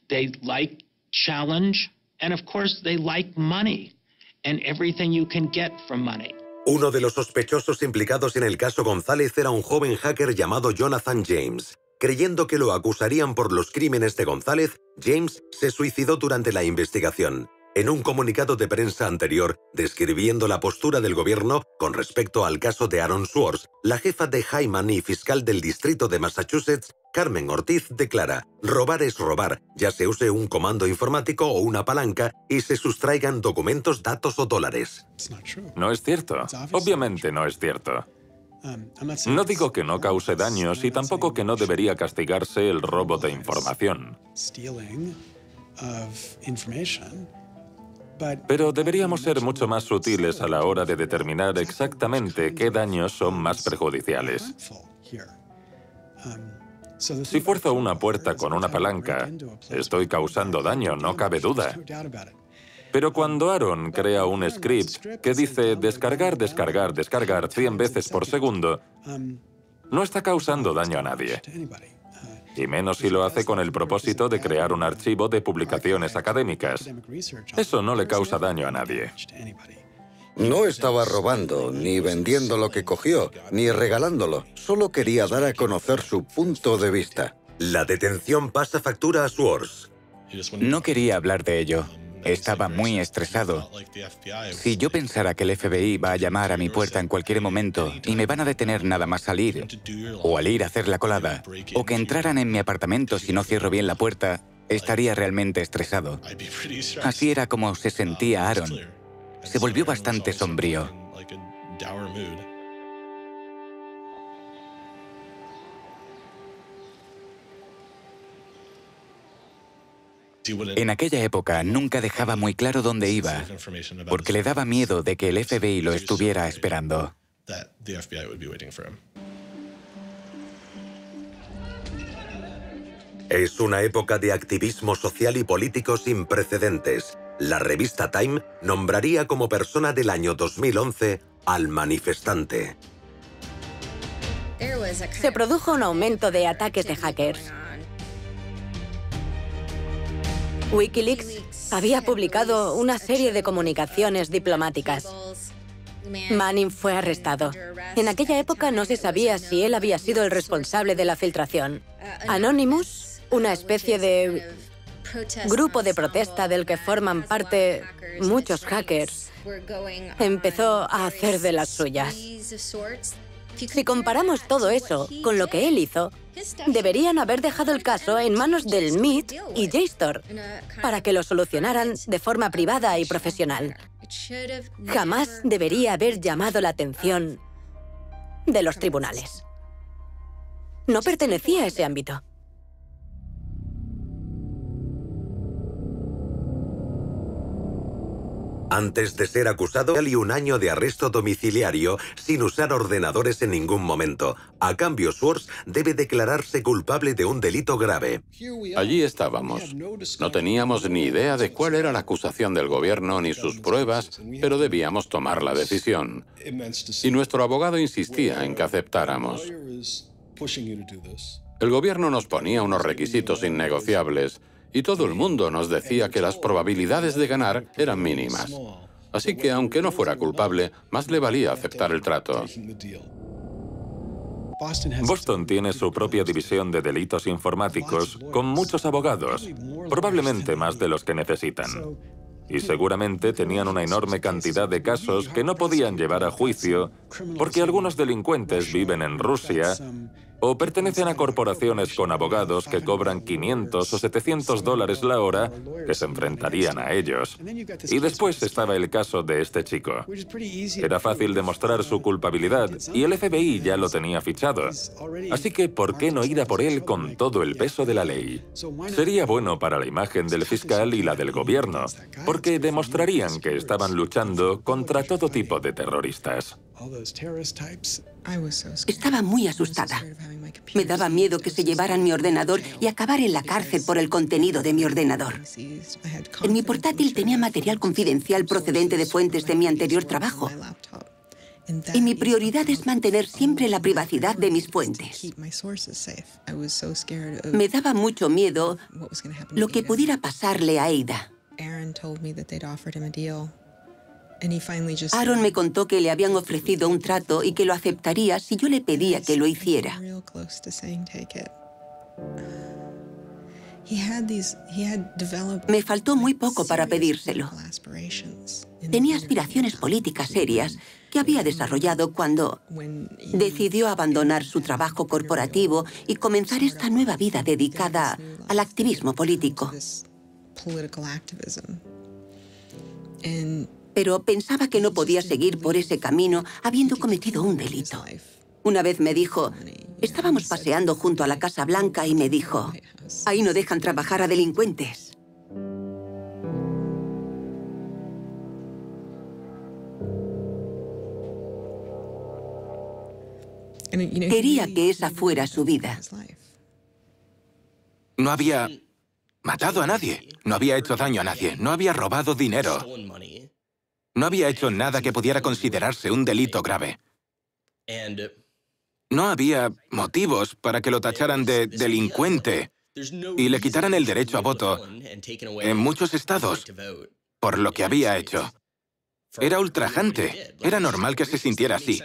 they like challenge, and of course they like money and everything you can get from money. Uno de los sospechosos implicados en el caso González era un joven hacker llamado Jonathan James. Creyendo que lo acusarían por los crímenes de González, James se suicidó durante la investigación. En un comunicado de prensa anterior, describiendo la postura del gobierno con respecto al caso de Aaron Swartz, la jefa de Hyman y fiscal del distrito de Massachusetts, Carmen Ortiz, declara: robar es robar, ya se use un comando informático o una palanca y se sustraigan documentos, datos o dólares. No es cierto. Obviamente no es cierto. No digo que no cause daños y tampoco que no debería castigarse el robo de información. Pero deberíamos ser mucho más sutiles a la hora de determinar exactamente qué daños son más perjudiciales. Si fuerzo una puerta con una palanca, estoy causando daño, no cabe duda. Pero cuando Aaron crea un script que dice descargar, descargar, descargar 100 veces por segundo, no está causando daño a nadie. Y menos si lo hace con el propósito de crear un archivo de publicaciones académicas. Eso no le causa daño a nadie. No estaba robando, ni vendiendo lo que cogió, ni regalándolo. Solo quería dar a conocer su punto de vista. La detención pasa factura a Swartz. No quería hablar de ello. Estaba muy estresado. Si yo pensara que el FBI va a llamar a mi puerta en cualquier momento y me van a detener nada más salir, o al ir a hacer la colada, o que entraran en mi apartamento si no cierro bien la puerta, estaría realmente estresado. Así era como se sentía Aaron. Se volvió bastante sombrío. En aquella época nunca dejaba muy claro dónde iba, porque le daba miedo de que el FBI lo estuviera esperando. Es una época de activismo social y político sin precedentes. La revista Time nombraría como persona del año 2011 al manifestante. Se produjo un aumento de ataques de hackers. Wikileaks había publicado una serie de comunicaciones diplomáticas. Manning fue arrestado. En aquella época no se sabía si él había sido el responsable de la filtración. Anonymous, una especie de grupo de protesta del que forman parte muchos hackers, empezó a hacer de las suyas. Si comparamos todo eso con lo que él hizo, deberían haber dejado el caso en manos del MIT y JSTOR para que lo solucionaran de forma privada y profesional. Jamás debería haber llamado la atención de los tribunales. No pertenecía a ese ámbito. Antes de ser acusado, y 1 año de arresto domiciliario sin usar ordenadores en ningún momento. A cambio, Schwartz debe declararse culpable de un delito grave. Allí estábamos. No teníamos ni idea de cuál era la acusación del gobierno ni sus pruebas, pero debíamos tomar la decisión. Y nuestro abogado insistía en que aceptáramos. El gobierno nos ponía unos requisitos innegociables y todo el mundo nos decía que las probabilidades de ganar eran mínimas. Así que, aunque no fuera culpable, más le valía aceptar el trato. Boston tiene su propia división de delitos informáticos con muchos abogados, probablemente más de los que necesitan. Y seguramente tenían una enorme cantidad de casos que no podían llevar a juicio porque algunos delincuentes viven en Rusia o pertenecen a corporaciones con abogados que cobran 500 o 700 dólares la hora que se enfrentarían a ellos. Y después estaba el caso de este chico. Era fácil demostrar su culpabilidad y el FBI ya lo tenía fichado. Así que, ¿por qué no ir a por él con todo el peso de la ley? Sería bueno para la imagen del fiscal y la del gobierno, porque demostrarían que estaban luchando contra todo tipo de terroristas. Estaba muy asustada. Me daba miedo que se llevaran mi ordenador y acabar en la cárcel por el contenido de mi ordenador. En mi portátil tenía material confidencial procedente de fuentes de mi anterior trabajo. Y mi prioridad es mantener siempre la privacidad de mis fuentes. Me daba mucho miedo lo que pudiera pasarle a Ada. Aaron me contó que le habían ofrecido un trato y que lo aceptaría si yo le pedía que lo hiciera. Me faltó muy poco para pedírselo. Tenía aspiraciones políticas serias que había desarrollado cuando decidió abandonar su trabajo corporativo y comenzar esta nueva vida dedicada al activismo político. Pero pensaba que no podía seguir por ese camino habiendo cometido un delito. Una vez me dijo, estábamos paseando junto a la Casa Blanca y me dijo, ahí no dejan trabajar a delincuentes. Quería que esa fuera su vida. No había matado a nadie, no había hecho daño a nadie, no había robado dinero. No había hecho nada que pudiera considerarse un delito grave. No había motivos para que lo tacharan de delincuente y le quitaran el derecho a voto en muchos estados por lo que había hecho. Era ultrajante. Era normal que se sintiera así.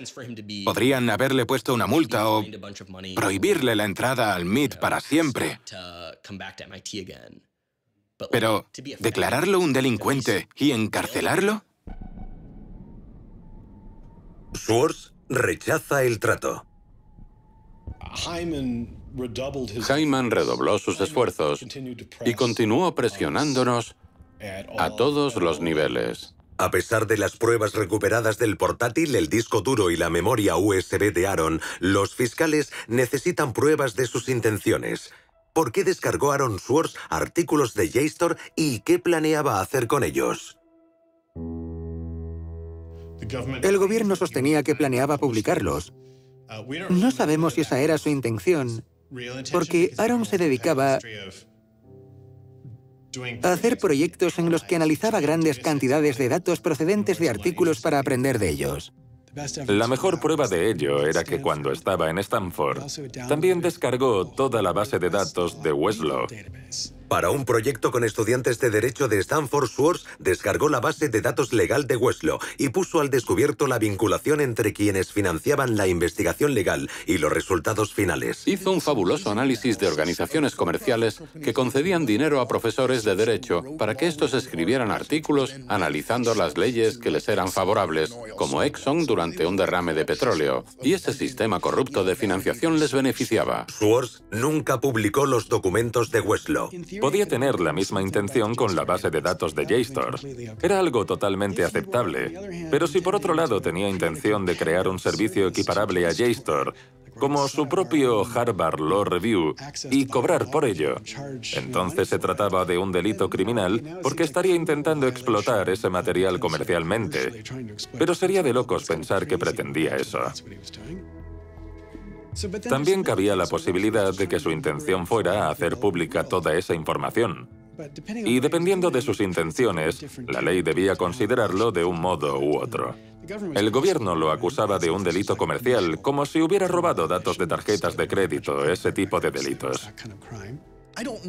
Podrían haberle puesto una multa o prohibirle la entrada al MIT para siempre. Pero, ¿declararlo un delincuente y encarcelarlo? Schwartz rechaza el trato. Hyman redobló sus esfuerzos y continuó presionándonos a todos los niveles. A pesar de las pruebas recuperadas del portátil, el disco duro y la memoria USB de Aaron, los fiscales necesitan pruebas de sus intenciones. ¿Por qué descargó Aaron Swartz artículos de JSTOR y qué planeaba hacer con ellos? El gobierno sostenía que planeaba publicarlos. No sabemos si esa era su intención, porque Aaron se dedicaba a hacer proyectos en los que analizaba grandes cantidades de datos procedentes de artículos para aprender de ellos. La mejor prueba de ello era que cuando estaba en Stanford, también descargó toda la base de datos de Westlaw. Para un proyecto con estudiantes de Derecho de Stanford, Schwartz descargó la base de datos legal de Westlaw y puso al descubierto la vinculación entre quienes financiaban la investigación legal y los resultados finales. Hizo un fabuloso análisis de organizaciones comerciales que concedían dinero a profesores de Derecho para que estos escribieran artículos analizando las leyes que les eran favorables, como Exxon durante un derrame de petróleo, y ese sistema corrupto de financiación les beneficiaba. Schwartz nunca publicó los documentos de Westlaw. Podía tener la misma intención con la base de datos de JSTOR. Era algo totalmente aceptable. Pero si por otro lado tenía intención de crear un servicio equiparable a JSTOR, como su propio Harvard Law Review, y cobrar por ello. Entonces se trataba de un delito criminal porque estaría intentando explotar ese material comercialmente. Pero sería de locos pensar que pretendía eso. También cabía la posibilidad de que su intención fuera hacer pública toda esa información. Y dependiendo de sus intenciones, la ley debía considerarlo de un modo u otro. El gobierno lo acusaba de un delito comercial, como si hubiera robado datos de tarjetas de crédito, ese tipo de delitos.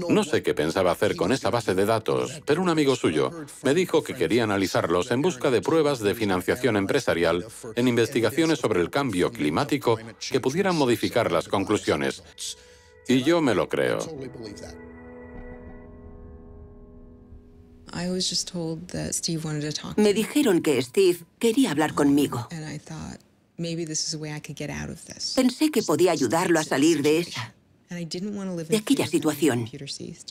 No sé qué pensaba hacer con esa base de datos, pero un amigo suyo me dijo que quería analizarlos en busca de pruebas de financiación empresarial en investigaciones sobre el cambio climático que pudieran modificar las conclusiones. Y yo me lo creo. Me dijeron que Steve quería hablar conmigo. Pensé que podía ayudarlo a salir de aquella situación.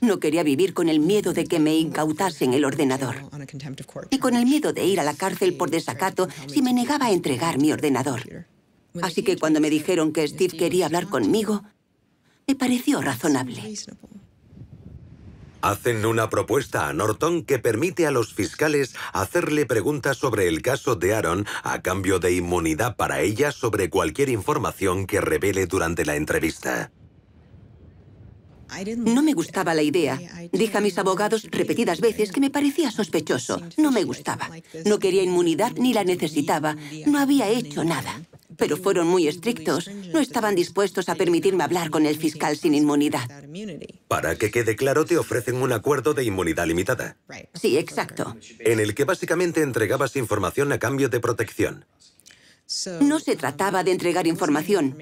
No quería vivir con el miedo de que me incautasen el ordenador, y con el miedo de ir a la cárcel por desacato si me negaba a entregar mi ordenador. Así que cuando me dijeron que Steve quería hablar conmigo, me pareció razonable. Hacen una propuesta a Norton que permite a los fiscales hacerle preguntas sobre el caso de Aaron a cambio de inmunidad para ella sobre cualquier información que revele durante la entrevista. No me gustaba la idea. Dije a mis abogados repetidas veces que me parecía sospechoso. No me gustaba. No quería inmunidad ni la necesitaba. No había hecho nada. Pero fueron muy estrictos. No estaban dispuestos a permitirme hablar con el fiscal sin inmunidad. Para que quede claro, te ofrecen un acuerdo de inmunidad limitada. Sí, exacto. En el que básicamente entregabas información a cambio de protección. No se trataba de entregar información.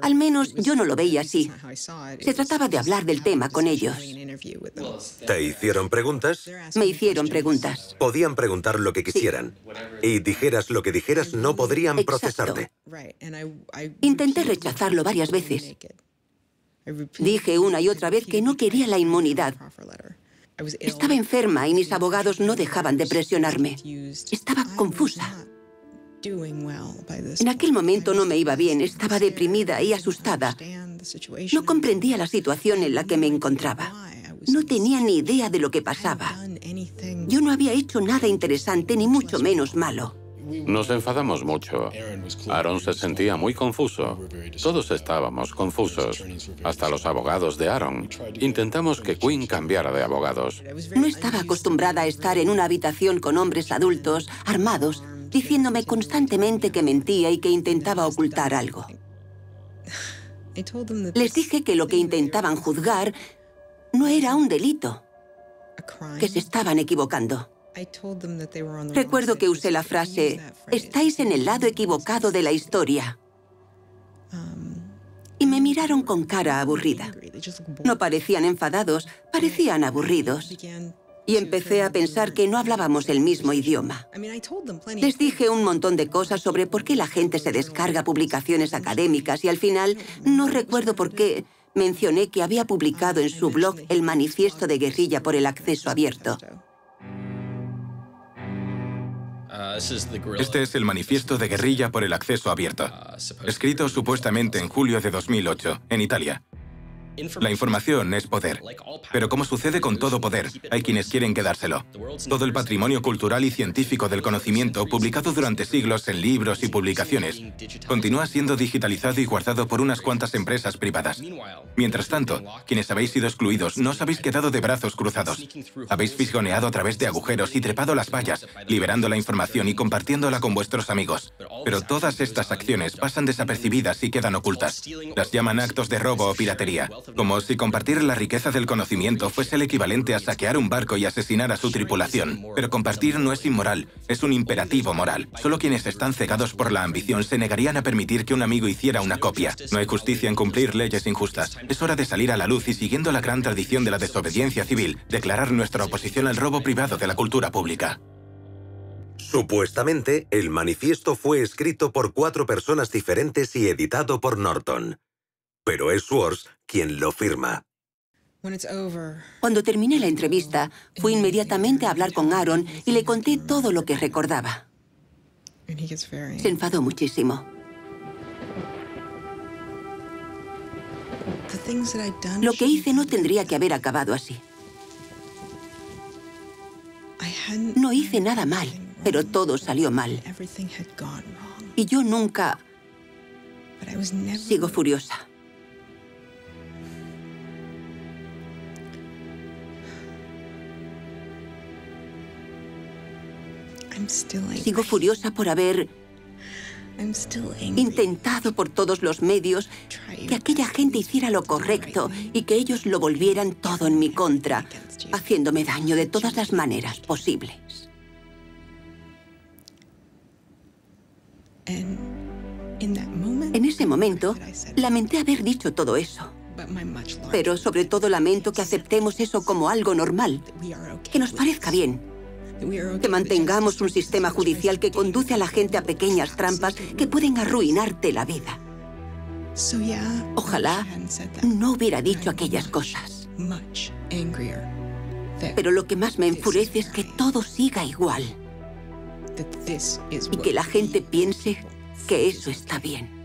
Al menos yo no lo veía así. Se trataba de hablar del tema con ellos. ¿Te hicieron preguntas? Me hicieron preguntas. Podían preguntar lo que quisieran. Y dijeras lo que dijeras, no podrían procesarte. Intenté rechazarlo varias veces. Dije una y otra vez que no quería la inmunidad. Estaba enferma y mis abogados no dejaban de presionarme. Estaba confusa. En aquel momento no me iba bien, estaba deprimida y asustada. No comprendía la situación en la que me encontraba. No tenía ni idea de lo que pasaba. Yo no había hecho nada interesante, ni mucho menos malo. Nos enfadamos mucho. Aaron se sentía muy confuso. Todos estábamos confusos. Hasta los abogados de Aaron. Intentamos que Quinn cambiara de abogados. No estaba acostumbrada a estar en una habitación con hombres adultos, armados, diciéndome constantemente que mentía y que intentaba ocultar algo. Les dije que lo que intentaban juzgar no era un delito, que se estaban equivocando. Recuerdo que usé la frase, estáis en el lado equivocado de la historia. Y me miraron con cara aburrida. No parecían enfadados, parecían aburridos. Y empecé a pensar que no hablábamos el mismo idioma. Les dije un montón de cosas sobre por qué la gente se descarga publicaciones académicas y al final, no recuerdo por qué, mencioné que había publicado en su blog el manifiesto de guerrilla por el acceso abierto. Este es el manifiesto de guerrilla por el acceso abierto, escrito supuestamente en julio de 2008, en Italia. La información es poder, pero como sucede con todo poder, hay quienes quieren quedárselo. Todo el patrimonio cultural y científico del conocimiento, publicado durante siglos en libros y publicaciones, continúa siendo digitalizado y guardado por unas cuantas empresas privadas. Mientras tanto, quienes habéis sido excluidos no os habéis quedado de brazos cruzados. Habéis fisgoneado a través de agujeros y trepado las vallas, liberando la información y compartiéndola con vuestros amigos. Pero todas estas acciones pasan desapercibidas y quedan ocultas. Las llaman actos de robo o piratería. Como si compartir la riqueza del conocimiento fuese el equivalente a saquear un barco y asesinar a su tripulación. Pero compartir no es inmoral, es un imperativo moral. Solo quienes están cegados por la ambición se negarían a permitir que un amigo hiciera una copia. No hay justicia en cumplir leyes injustas. Es hora de salir a la luz y, siguiendo la gran tradición de la desobediencia civil, declarar nuestra oposición al robo privado de la cultura pública. Supuestamente, el manifiesto fue escrito por 4 personas diferentes y editado por Norton. Pero es Schwartz quien lo firma. Cuando terminé la entrevista, fui inmediatamente a hablar con Aaron y le conté todo lo que recordaba. Se enfadó muchísimo. Lo que hice no tendría que haber acabado así. No hice nada mal, pero todo salió mal. Y yo nunca... Sigo furiosa. Sigo furiosa por haber intentado por todos los medios que aquella gente hiciera lo correcto y que ellos lo volvieran todo en mi contra, haciéndome daño de todas las maneras posibles. En ese momento, lamenté haber dicho todo eso. Pero sobre todo lamento que aceptemos eso como algo normal, que nos parezca bien. Que mantengamos un sistema judicial que conduce a la gente a pequeñas trampas que pueden arruinarte la vida. Ojalá no hubiera dicho aquellas cosas. Pero lo que más me enfurece es que todo siga igual. Y que la gente piense que eso está bien.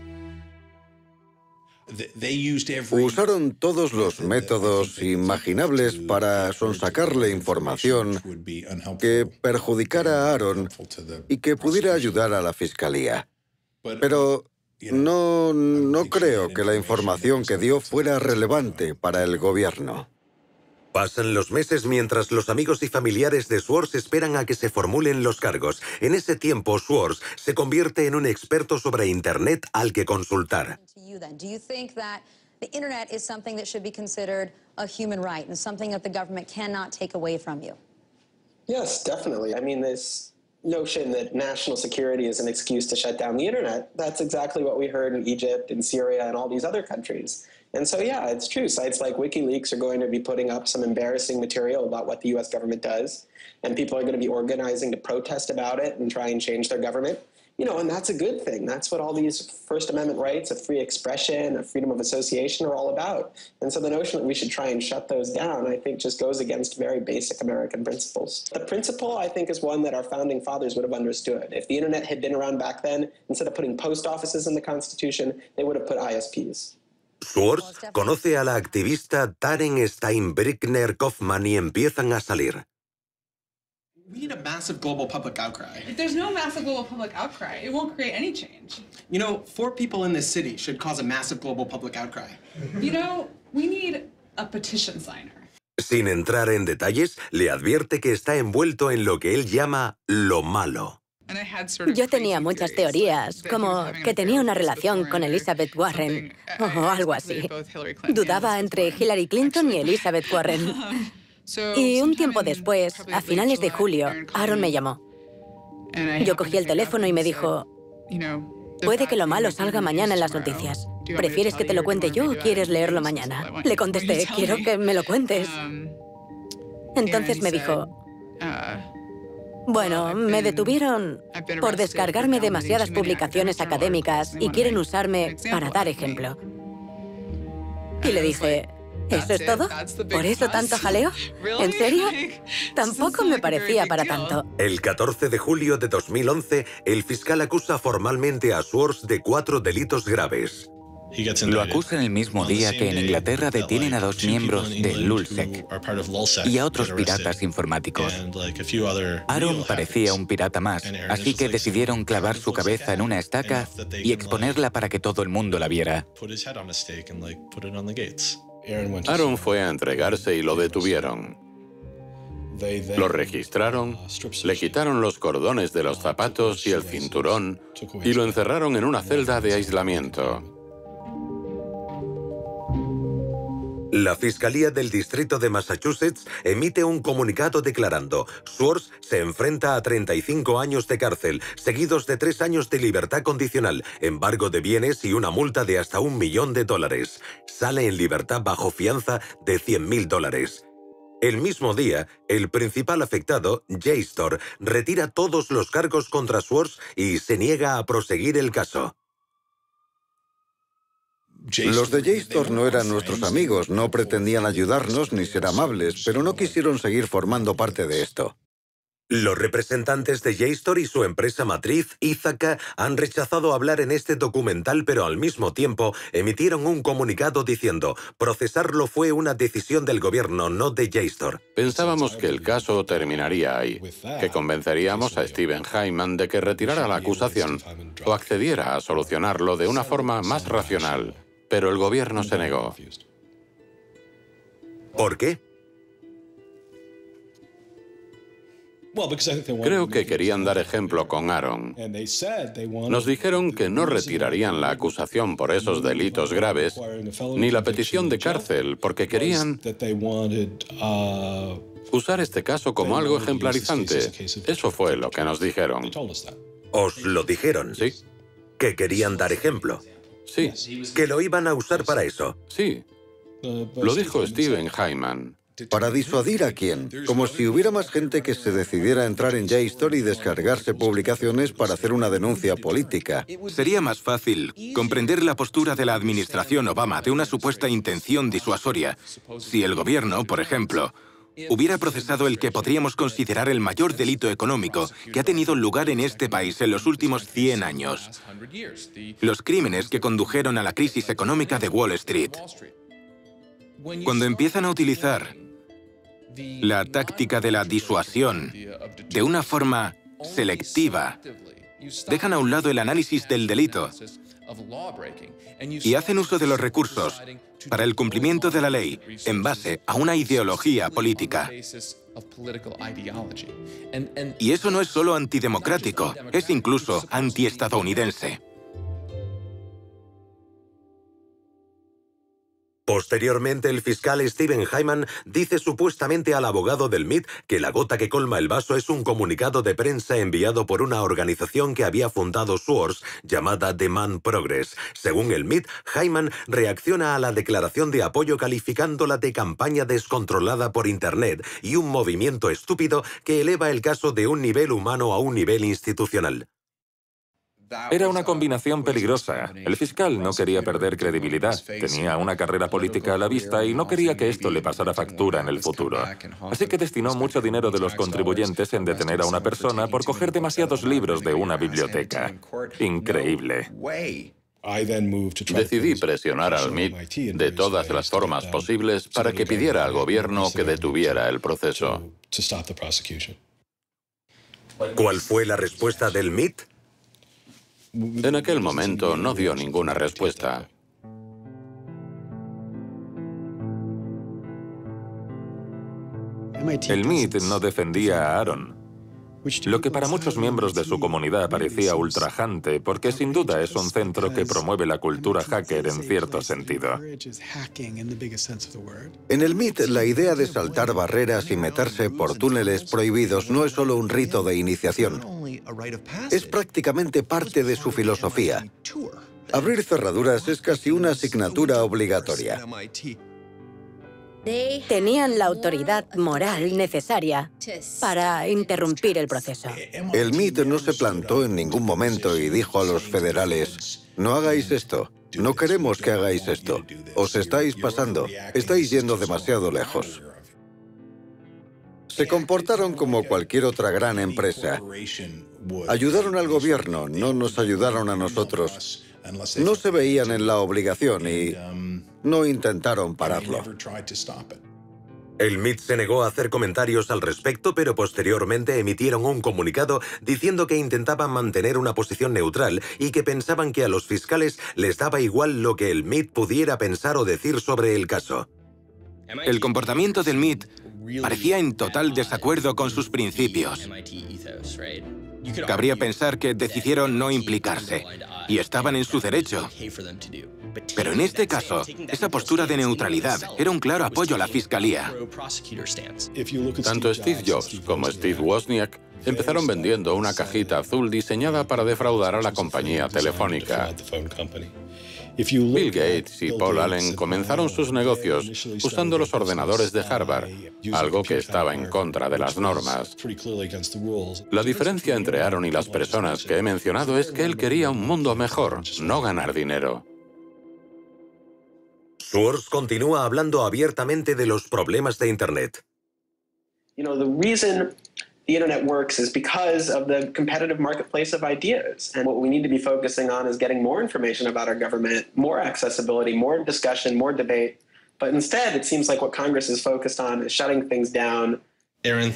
Usaron todos los métodos imaginables para sonsacarle información que perjudicara a Aaron y que pudiera ayudar a la fiscalía. Pero no creo que la información que dio fuera relevante para el gobierno. Pasan los meses mientras los amigos y familiares de Swords esperan a que se formulen los cargos. En ese tiempo, Swords se convierte en un experto sobre Internet al que consultar. Do you think that the internet is something that should be considered a human right and something that the government cannot take away from you? Yes, definitely. I mean, this notion that national security is an excuse to shut down the internet, that's exactly what we heard in Egypt and Syria and all these other countries. And so, yeah, it's true. Sites like WikiLeaks are going to be putting up some embarrassing material about what the U.S. government does, and people are going to be organizing to protest about it and try and change their government. You know, and that's a good thing. That's what all these First Amendment rights of free expression, of freedom of association are all about. And so the notion that we should try and shut those down, I think, just goes against very basic American principles. The principle, I think, is one that our founding fathers would have understood. If the internet had been around back then, instead of putting post offices in the Constitution, they would have put ISPs. Swords conoce a la activista Taryn Steinbrückner Kaufman y empiezan a salir. We need a massive global public outcry. If there's no massive global public outcry, it won't create any change. You know, 4 people in this city should cause a massive global public outcry. You know, we need a petition signer. Sin entrar en detalles, le advierte que está envuelto en lo que él llama lo malo. Yo tenía muchas teorías, como que tenía una relación con Elizabeth Warren, o algo así. Dudaba entre Hillary Clinton y Elizabeth Warren. Y un tiempo después, a finales de julio, Aaron me llamó. Yo cogí el teléfono y me dijo, puede que lo malo salga mañana en las noticias. ¿Prefieres que te lo cuente yo o quieres leerlo mañana? Le contesté, quiero que me lo cuentes. Entonces me dijo, bueno, me detuvieron por descargarme demasiadas publicaciones académicas y quieren usarme para dar ejemplo. Y le dije, ¿eso es todo? ¿Por eso tanto jaleo? ¿En serio? Tampoco me parecía para tanto. El 14 de julio de 2011, el fiscal acusa formalmente a Swords de 4 delitos graves. Lo acusan el mismo día que en Inglaterra detienen a 2 miembros de Lulzsec y a otros piratas informáticos. Aaron parecía un pirata más, así que decidieron clavar su cabeza en una estaca y exponerla para que todo el mundo la viera. Aaron fue a entregarse y lo detuvieron. Lo registraron, le quitaron los cordones de los zapatos y el cinturón y lo encerraron en una celda de aislamiento. La Fiscalía del Distrito de Massachusetts emite un comunicado declarando: Swords se enfrenta a 35 años de cárcel, seguidos de 3 años de libertad condicional, embargo de bienes y una multa de hasta $1 millón. Sale en libertad bajo fianza de $100.000. El mismo día, el principal afectado, JSTOR, retira todos los cargos contra Swords y se niega a proseguir el caso. Los de JSTOR no eran nuestros amigos, no pretendían ayudarnos ni ser amables, pero no quisieron seguir formando parte de esto. Los representantes de JSTOR y su empresa matriz, Ithaca, han rechazado hablar en este documental, pero al mismo tiempo emitieron un comunicado diciendo: procesarlo fue una decisión del gobierno, no de JSTOR. Pensábamos que el caso terminaría ahí, que convenceríamos a Steven Hyman de que retirara la acusación o accediera a solucionarlo de una forma más racional, pero el gobierno se negó. ¿Por qué? Creo que querían dar ejemplo con Aaron. Nos dijeron que no retirarían la acusación por esos delitos graves, ni la petición de cárcel, porque querían usar este caso como algo ejemplarizante. Eso fue lo que nos dijeron. ¿Os lo dijeron? Sí. ¿Que querían dar ejemplo? Sí. ¿Que lo iban a usar para eso? Sí. Lo dijo Steven Hyman. ¿Para disuadir a quién? Como si hubiera más gente que se decidiera a entrar en JSTOR y descargarse publicaciones para hacer una denuncia política. Sería más fácil comprender la postura de la administración Obama de una supuesta intención disuasoria si el gobierno, por ejemplo, hubiera procesado el que podríamos considerar el mayor delito económico que ha tenido lugar en este país en los últimos 100 años. Los crímenes que condujeron a la crisis económica de Wall Street. Cuando empiezan a utilizar la táctica de la disuasión de una forma selectiva, dejan a un lado el análisis del delito y hacen uso de los recursos para el cumplimiento de la ley en base a una ideología política. Y eso no es solo antidemocrático, es incluso antiestadounidense. Posteriormente, el fiscal Steven Hyman dice supuestamente al abogado del MIT que la gota que colma el vaso es un comunicado de prensa enviado por una organización que había fundado Swords llamada Demand Progress. Según el MIT, Hyman reacciona a la declaración de apoyo calificándola de campaña descontrolada por Internet y un movimiento estúpido que eleva el caso de un nivel humano a un nivel institucional. Era una combinación peligrosa. El fiscal no quería perder credibilidad, tenía una carrera política a la vista y no quería que esto le pasara factura en el futuro. Así que destinó mucho dinero de los contribuyentes en detener a una persona por coger demasiados libros de una biblioteca. Increíble. Decidí presionar al MIT de todas las formas posibles para que pidiera al gobierno que detuviera el proceso. ¿Cuál fue la respuesta del MIT? En aquel momento no dio ninguna respuesta. El MIT no defendía a Aaron, lo que para muchos miembros de su comunidad parecía ultrajante, porque sin duda es un centro que promueve la cultura hacker en cierto sentido. En el MIT, la idea de saltar barreras y meterse por túneles prohibidos no es solo un rito de iniciación. Es prácticamente parte de su filosofía. Abrir cerraduras es casi una asignatura obligatoria. Tenían la autoridad moral necesaria para interrumpir el proceso. El MIT no se plantó en ningún momento y dijo a los federales: no hagáis esto, no queremos que hagáis esto, os estáis pasando, estáis yendo demasiado lejos. Se comportaron como cualquier otra gran empresa. Ayudaron al gobierno, no nos ayudaron a nosotros. No se veían en la obligación y no intentaron pararlo. El MIT se negó a hacer comentarios al respecto, pero posteriormente emitieron un comunicado diciendo que intentaban mantener una posición neutral y que pensaban que a los fiscales les daba igual lo que el MIT pudiera pensar o decir sobre el caso. El comportamiento del MIT parecía en total desacuerdo con sus principios. Cabría pensar que decidieron no implicarse, y estaban en su derecho. Pero en este caso, esa postura de neutralidad era un claro apoyo a la fiscalía. Tanto Steve Jobs como Steve Wozniak empezaron vendiendo una cajita azul diseñada para defraudar a la compañía telefónica. Bill Gates y Paul Allen comenzaron sus negocios usando los ordenadores de Harvard, algo que estaba en contra de las normas. La diferencia entre Aaron y las personas que he mencionado es que él quería un mundo mejor, no ganar dinero. Swords continúa hablando abiertamente de los problemas de Internet. the internet works is because of the competitive marketplace of ideas. And what we need to be focusing on is getting more information about our government, more accessibility, more discussion, more debate. But instead, it seems like what Congress is focused on is shutting things down. Aaron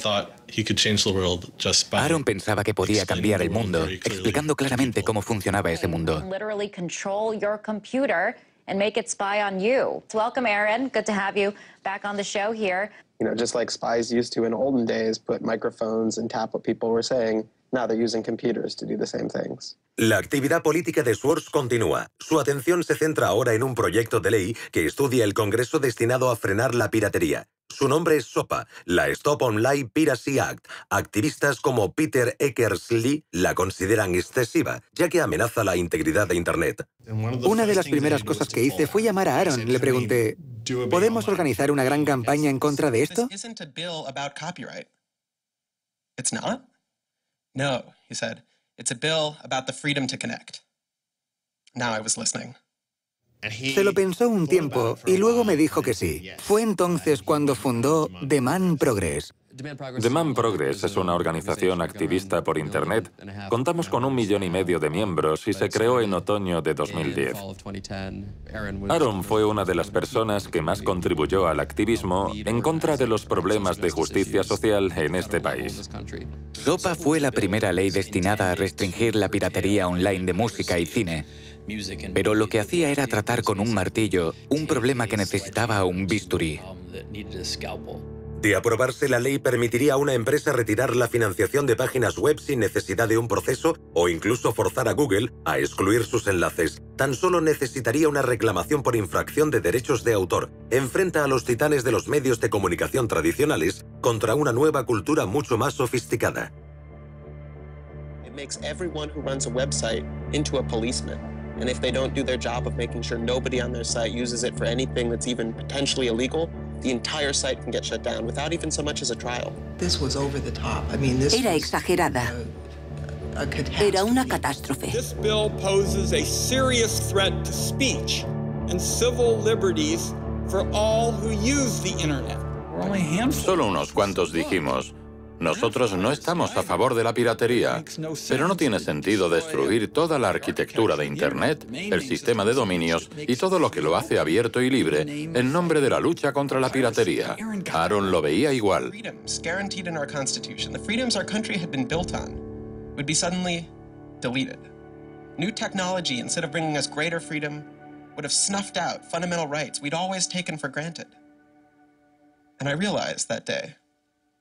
pensaba que podía cambiar el mundo, explicando claramente cómo funcionaba ese mundo. Literally control your computer and make it spy on you. Welcome, Aaron. Good to have you back on the show here. You know, just like spies used to in olden days put microphones and tap what people were saying, now they're using computers to do the same things. La actividad política de Swartz continúa. Su atención se centra ahora en un proyecto de ley que estudia el Congreso destinado a frenar la piratería. Su nombre es SOPA, la Stop Online Piracy Act. Activistas como Peter Eckersley la consideran excesiva, ya que amenaza la integridad de Internet. Una de las primeras cosas que hice fue llamar a Aaron. Le pregunté, ¿podemos organizar una gran campaña en contra de esto? No, he said. It's a bill about the freedom to connect. Now I was listening. Se lo pensó un tiempo y luego me dijo que sí. Fue entonces cuando fundó Demand Progress. Demand Progress es una organización activista por Internet. Contamos con 1,5 millones de miembros y se creó en otoño de 2010. Aaron fue una de las personas que más contribuyó al activismo en contra de los problemas de justicia social en este país. SOPA fue la primera ley destinada a restringir la piratería online de música y cine. Pero lo que hacía era tratar con un martillo un problema que necesitaba un bisturí. De aprobarse, la ley permitiría a una empresa retirar la financiación de páginas web sin necesidad de un proceso o incluso forzar a Google a excluir sus enlaces. Tan solo necesitaría una reclamación por infracción de derechos de autor. Enfrenta a los titanes de los medios de comunicación tradicionales contra una nueva cultura mucho más sofisticada. It makes everyone who runs a website into a policeman. And if they don't do their job of making sure nobody on their site uses it for anything that's even potentially illegal, the entire site can get shut down without even so much as a trial. This was over the top. I mean, this era exagerada. Era una catástrofe. This bill poses a serious threat to speech and civil liberties for all who use the internet. Solo unos cuantos dijimos, nosotros no estamos a favor de la piratería, pero no tiene sentido destruir toda la arquitectura de Internet, el sistema de dominios y todo lo que lo hace abierto y libre en nombre de la lucha contra la piratería. Aaron lo veía igual. Freedoms guaranteed in our Constitution, the freedoms our country had been built on, would be suddenly deleted. New technology, instead of bringing us greater freedom, would have snuffed out fundamental rights we'd always taken for granted. And I realized that day,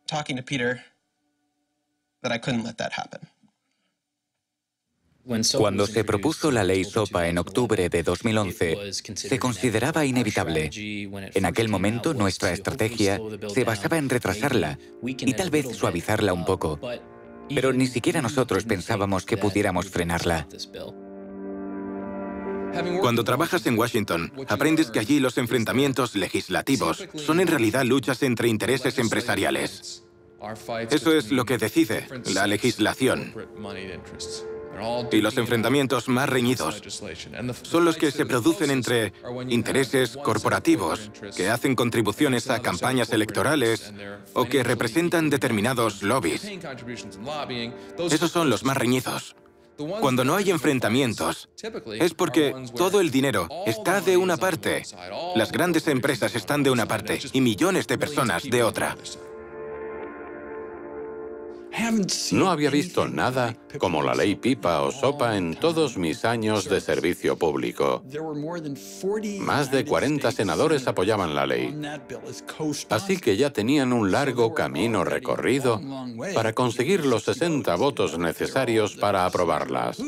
talking to Peter, that I couldn't let that happen. Cuando se propuso la ley SOPA en octubre de 2011, se consideraba inevitable. En aquel momento, nuestra estrategia se basaba en retrasarla y tal vez suavizarla un poco. Pero ni siquiera nosotros pensábamos que pudiéramos frenarla. Cuando trabajas en Washington, aprendes que allí los enfrentamientos legislativos son en realidad luchas entre intereses empresariales. Eso es lo que decide la legislación. Y los enfrentamientos más reñidos son los que se producen entre intereses corporativos que hacen contribuciones a campañas electorales o que representan determinados lobbies. Esos son los más reñidos. Cuando no hay enfrentamientos, es porque todo el dinero está de una parte, las grandes empresas están de una parte y millones de personas de otra. No había visto nada como la ley PIPA o SOPA en todos mis años de servicio público. Más de 40 senadores apoyaban la ley. Así que ya tenían un largo camino recorrido para conseguir los 60 votos necesarios para aprobarlas.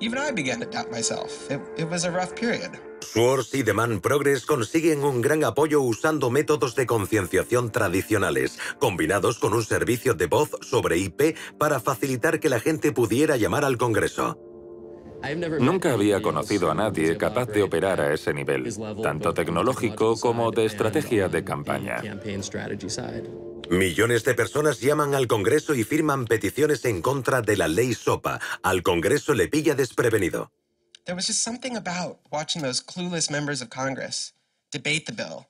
Even I began to doubt myself. It was a rough period. Swartz y Demand Progress consiguen un gran apoyo usando métodos de concienciación tradicionales, combinados con un servicio de voz sobre IP para facilitar que la gente pudiera llamar al Congreso. Nunca había conocido a nadie capaz de operar a ese nivel, tanto tecnológico como de estrategia de campaña. Millones de personas llaman al Congreso y firman peticiones en contra de la ley SOPA. Al Congreso le pilla desprevenido. There was just something about watching those clueless members of Congress debate the bill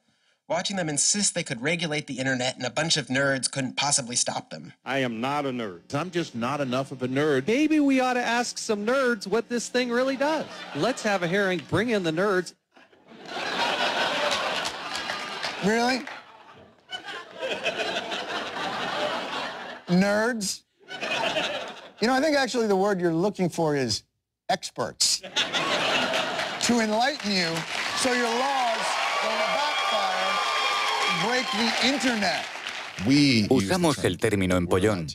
watching them insist they could regulate the internet and a bunch of nerds couldn't possibly stop them. I am not a nerd. I'm just not enough of a nerd. Maybe we ought to ask some nerds what this thing really does. Let's have a hearing, bring in the nerds. Really? Nerds? You know, I think actually the word you're looking for is experts. To enlighten you so your laws don't backfire, break the internet. Usamos el término empollón,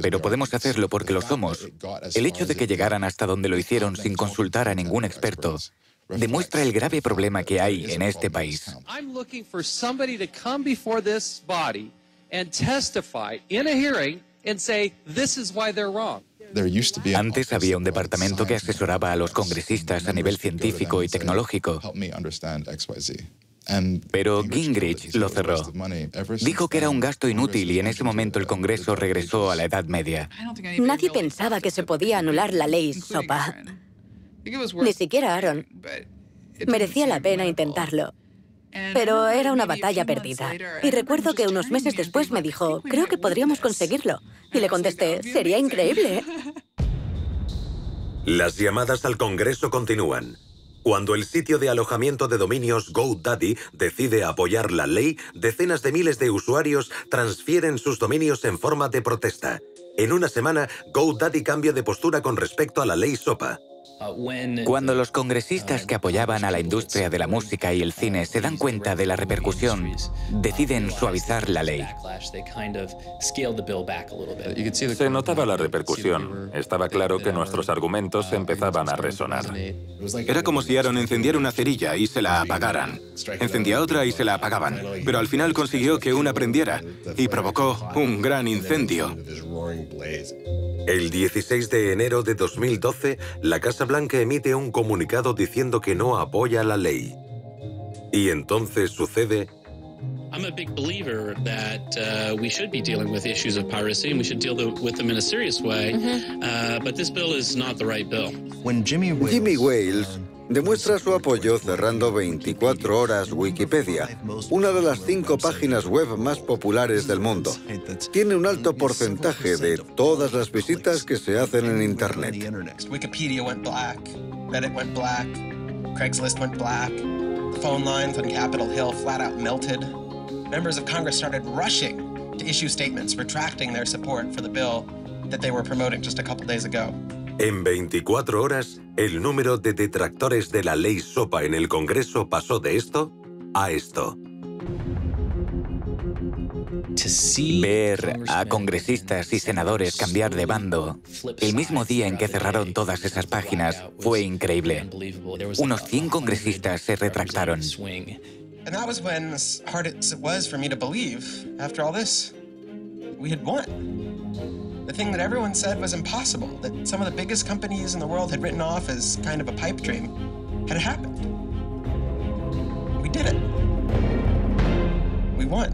pero podemos hacerlo porque lo somos. El hecho de que llegaran hasta donde lo hicieron sin consultar a ningún experto demuestra el grave problema que hay en este país. I'm looking for somebody to come before this body and testify in a hearing and say this is why they're wrong. Antes había un departamento que asesoraba a los congresistas a nivel científico y tecnológico. Pero Gingrich lo cerró. Dijo que era un gasto inútil y en ese momento el Congreso regresó a la Edad Media. Nadie pensaba que se podía anular la ley SOPA. Ni siquiera Aaron. Merecía la pena intentarlo. Pero era una batalla perdida. Y recuerdo que unos meses después me dijo, creo que podríamos conseguirlo. Y le contesté, sería increíble. Las llamadas al Congreso continúan. Cuando el sitio de alojamiento de dominios GoDaddy decide apoyar la ley, decenas de miles de usuarios transfieren sus dominios en forma de protesta. En una semana, GoDaddy cambia de postura con respecto a la ley SOPA. Cuando los congresistas que apoyaban a la industria de la música y el cine se dan cuenta de la repercusión, deciden suavizar la ley. Se notaba la repercusión. Estaba claro que nuestros argumentos empezaban a resonar. Era como si Aaron encendiera una cerilla y se la apagaran. Encendía otra y se la apagaban. Pero al final consiguió que una prendiera y provocó un gran incendio. El 16 de enero de 2012, la Casa Blanca emite un comunicado diciendo que no apoya la ley. Y entonces sucede... I'm a big believer that we should be dealing with issues of piracy and we should deal with them in a serious way, but this bill is not the right bill. Jimmy Wales demuestra su apoyo cerrando 24 horas Wikipedia, una de las 5 páginas web más populares del mundo. Tiene un alto porcentaje de todas las visitas que se hacen en Internet. Wikipedia went black, Reddit went black, Craigslist went black, the phone lines on Capitol Hill flat out melted. Members of Congress started rushing to issue statements retracting their support for the bill that they were promoting just a couple days ago. En 24 horas, el número de detractores de la ley SOPA en el Congreso pasó de esto a esto. Ver a congresistas y senadores cambiar de bando el mismo día en que cerraron todas esas páginas fue increíble. Unos 100 congresistas se retractaron. And that was when, as hard as it was for me to believe, after all this, we had won. The thing that everyone said was impossible, that some of the biggest companies in the world had written off as kind of a pipe dream, had happened. We did it. We won.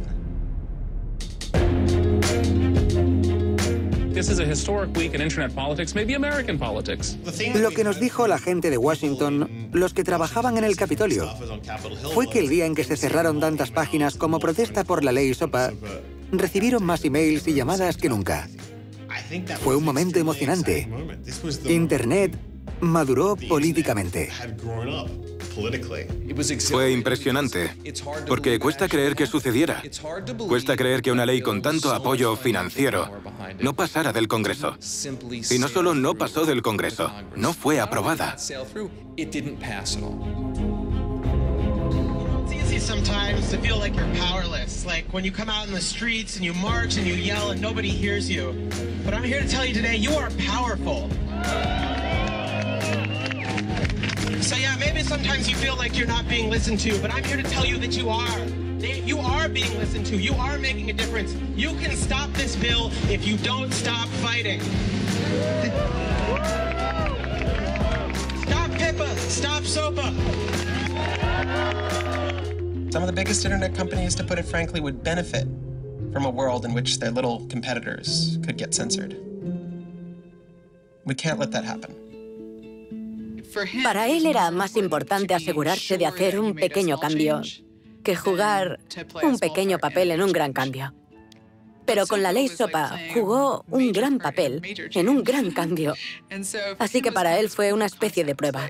This is a historic week in internet politics, maybe American politics. Lo que nos dijo la gente de Washington, los que trabajaban en el Capitolio, fue que el día en que se cerraron tantas páginas como protesta por la ley SOPA, recibieron más emails y llamadas que nunca. Fue un momento emocionante. Internet maduró políticamente. Fue impresionante, porque cuesta creer que sucediera. Cuesta creer que una ley con tanto apoyo financiero no pasara del Congreso. Y no solo no pasó del Congreso, no fue aprobada. Sometimes to feel like you're powerless, like when you come out in the streets and you march and you yell and nobody hears you. But I'm here to tell you today, you are powerful. So yeah, maybe sometimes you feel like you're not being listened to, but I'm here to tell you that you are. You are being listened to. You are making a difference. You can stop this bill if you don't stop fighting. Stop PIPA. Stop SOPA. Some of the biggest internet companies, to put it frankly, would benefit from a world in which their little competitors could get censored. We can't let that happen. Para él era más importante asegurarse de hacer un pequeño cambio que jugar un pequeño papel en un gran cambio. Pero con la ley SOPA jugó un gran papel en un gran cambio. Así que para él fue una especie de prueba.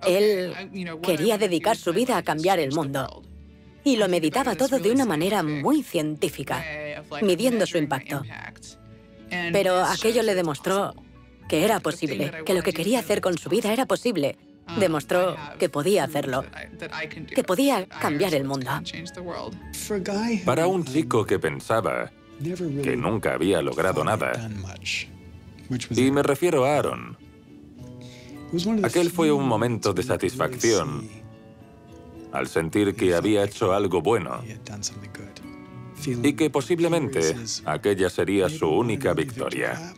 Él quería dedicar su vida a cambiar el mundo. Y lo meditaba todo de una manera muy científica, midiendo su impacto. Pero aquello le demostró que era posible, que lo que quería hacer con su vida era posible. Demostró que podía hacerlo, que podía cambiar el mundo. Para un chico que pensaba que nunca había logrado nada, y me refiero a Aaron, aquel fue un momento de satisfacción al sentir que había hecho algo bueno y que posiblemente aquella sería su única victoria.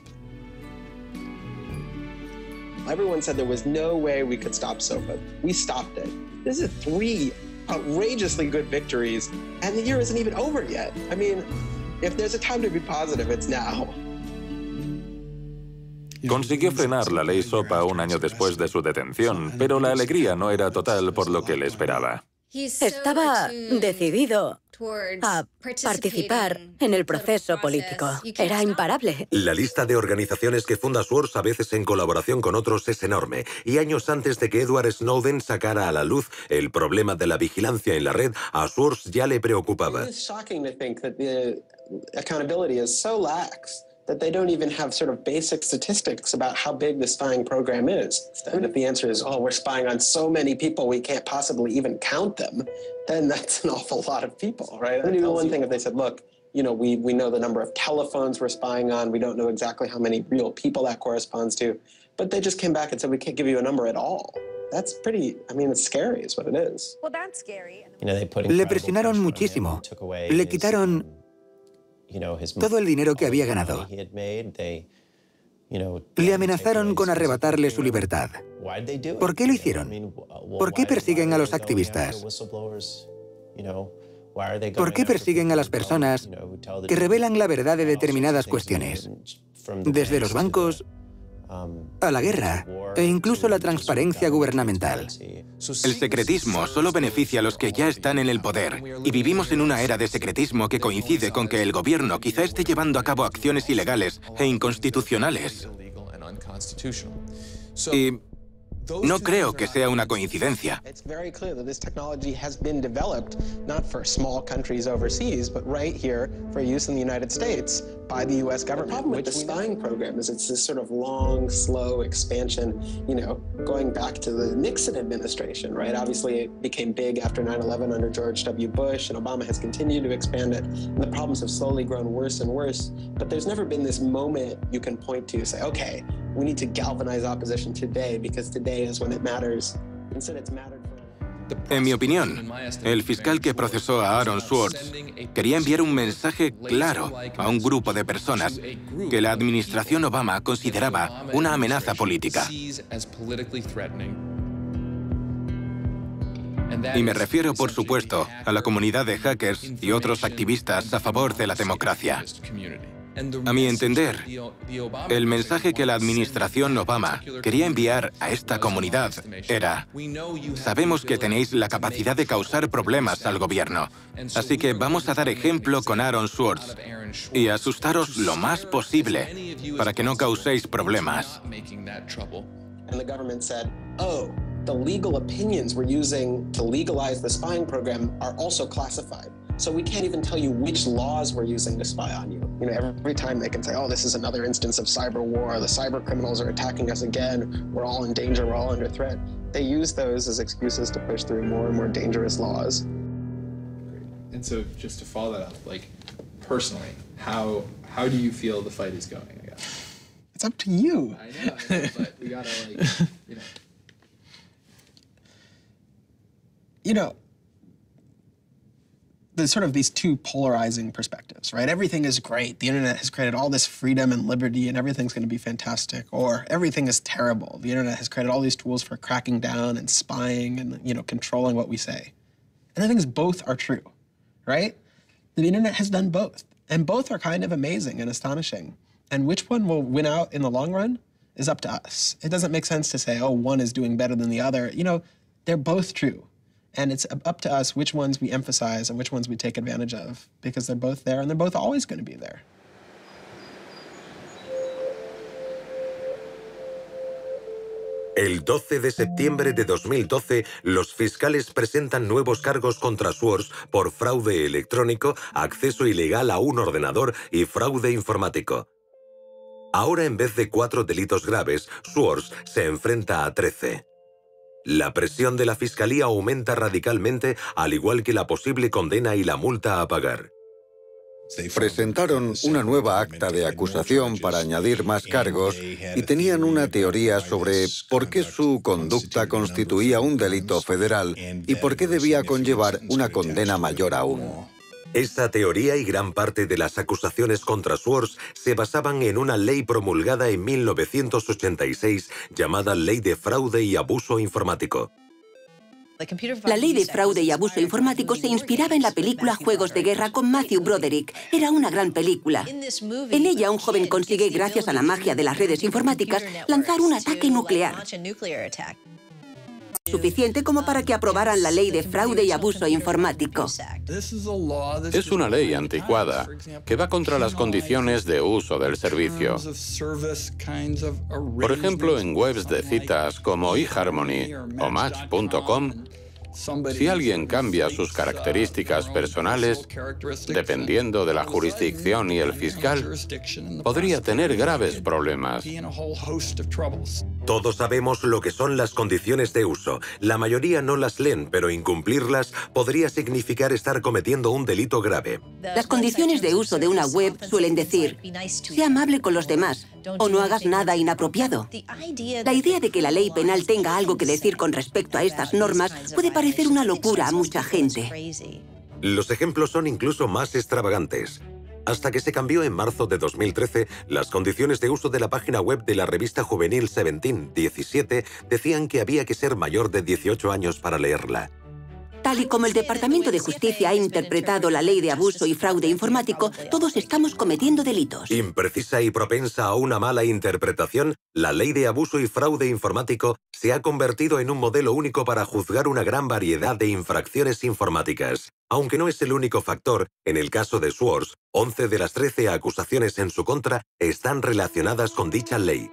Everyone said there was no way we could stop SOPA. We stopped it. This is 3 outrageously good victories, and the year isn't even over yet. I mean, if there's a time to be positive, it's now. Consiguió frenar la ley SOPA un año después de su detención, pero la alegría no era total por lo que le esperaba. Estaba decidido a participar en el proceso político. Era imparable. La lista de organizaciones que funda Swords, a veces en colaboración con otros, es enorme. Y años antes de que Edward Snowden sacara a la luz el problema de la vigilancia en la red, a Swords ya le preocupaba. It's shocking to think that the accountability is so lax that they don't even have sort of basic statistics about how big the spying program is. And if the answer is, oh, we're spying on so many people we can't possibly even count them, then that's an awful lot of people, right? And one thing if they said, look, you know, we know the number of telephones we're spying on, we don't know exactly how many real people that corresponds to, but they just came back and said, we can't give you a number at all. That's pretty, I mean, it's scary is what it is. Well, that's scary. Le presionaron muchísimo. Le quitaron todo el dinero que había ganado. Le amenazaron con arrebatarle su libertad. ¿Por qué lo hicieron? ¿Por qué persiguen a los activistas? ¿Por qué persiguen a las personas que revelan la verdad de determinadas cuestiones? Desde los bancos a la guerra e incluso la transparencia gubernamental. El secretismo solo beneficia a los que ya están en el poder, y vivimos en una era de secretismo que coincide con que el gobierno quizá esté llevando a cabo acciones ilegales e inconstitucionales. Y no creo que sea una coincidencia. It's very clear that this technology has been developed not for small countries overseas, but right here for use in the United States by the U.S. government. The problem with the spying program is it's this sort of long, slow expansion, you know, going back to the Nixon administration, right? Obviously, it became big after 9/11 under George W. Bush, and Obama has continued to expand it, and the problems have slowly grown worse and worse. But there's never been this moment you can point to, say, okay, we need to galvanize opposition today because today is when it matters. Instead, it's mattered for... En mi opinión, el fiscal que procesó a Aaron Swartz quería enviar un mensaje claro a un grupo de personas que la administración Obama consideraba una amenaza política. Y me refiero, por supuesto, a la comunidad de hackers y otros activistas a favor de la democracia. A mi entender, el mensaje que la administración Obama quería enviar a esta comunidad era: sabemos que tenéis la capacidad de causar problemas al gobierno, así que vamos a dar ejemplo con Aaron Swartz y asustaros lo más posible para que no causéis problemas. And the government said, oh, the legal opinions we're using to legalize the spying program are also classified. So we can't even tell you which laws we're using to spy on you. You know, every time they can say, oh, this is another instance of cyber war, the cyber criminals are attacking us again, we're all in danger, we're all under threat. They use those as excuses to push through more and more dangerous laws. And so just to follow that up, like, personally, how do you feel the fight is going, I guess? It's up to you. I know, but we gotta, like, you know. You know, there's sort of these two polarizing perspectives, right? Everything is great. The internet has created all this freedom and liberty and everything's going to be fantastic. Or everything is terrible. The internet has created all these tools for cracking down and spying and, you know, controlling what we say. And I think both are true, right? The internet has done both. And both are kind of amazing and astonishing. And which one will win out in the long run is up to us. It doesn't make sense to say, oh, one is doing better than the other. You know, they're both true. And it's up to us which ones we emphasize and which ones we take advantage of, because they're both there and they're both always going to be there. El 12 de septiembre de 2012, los fiscales presentan nuevos cargos contra Swords por fraude electrónico, acceso ilegal a un ordenador y fraude informático. Ahora, en vez de 4 delitos graves, Swords se enfrenta a 13. La presión de la fiscalía aumenta radicalmente, al igual que la posible condena y la multa a pagar. Presentaron una nueva acta de acusación para añadir más cargos y tenían una teoría sobre por qué su conducta constituía un delito federal y por qué debía conllevar una condena mayor aún. Esa teoría y gran parte de las acusaciones contra Swords se basaban en una ley promulgada en 1986 llamada Ley de Fraude y Abuso Informático. La ley de fraude y abuso informático se inspiraba en la película Juegos de Guerra con Matthew Broderick. Era una gran película. En ella, un joven consigue, gracias a la magia de las redes informáticas, lanzar un ataque nuclear. Suficiente como para que aprobaran la ley de fraude y abuso informático. Es una ley anticuada que va contra las condiciones de uso del servicio. Por ejemplo, en webs de citas como eHarmony o Match.com, si alguien cambia sus características personales, dependiendo de la jurisdicción y el fiscal, podría tener graves problemas. Todos sabemos lo que son las condiciones de uso. La mayoría no las leen, pero incumplirlas podría significar estar cometiendo un delito grave. Las condiciones de uso de una web suelen decir: sea amable con los demás o no hagas nada inapropiado. La idea de que la ley penal tenga algo que decir con respecto a estas normas puede parecer una locura a mucha gente. Los ejemplos son incluso más extravagantes. Hasta que se cambió en marzo de 2013, las condiciones de uso de la página web de la revista juvenil 17 decían que había que ser mayor de 18 años para leerla. Tal y como el Departamento de Justicia ha interpretado la ley de abuso y fraude informático, todos estamos cometiendo delitos. Imprecisa y propensa a una mala interpretación, la ley de abuso y fraude informático se ha convertido en un modelo único para juzgar una gran variedad de infracciones informáticas. Aunque no es el único factor, en el caso de Swords, 11 de las 13 acusaciones en su contra están relacionadas con dicha ley.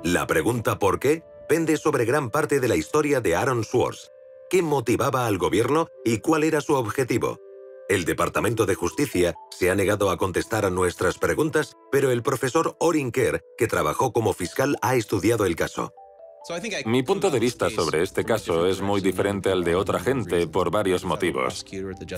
La pregunta ¿por qué? Pende sobre gran parte de la historia de Aaron Swords. ¿Qué motivaba al gobierno y cuál era su objetivo? El Departamento de Justicia se ha negado a contestar a nuestras preguntas, pero el profesor Orin Kerr, que trabajó como fiscal, ha estudiado el caso. Mi punto de vista sobre este caso es muy diferente al de otra gente por varios motivos.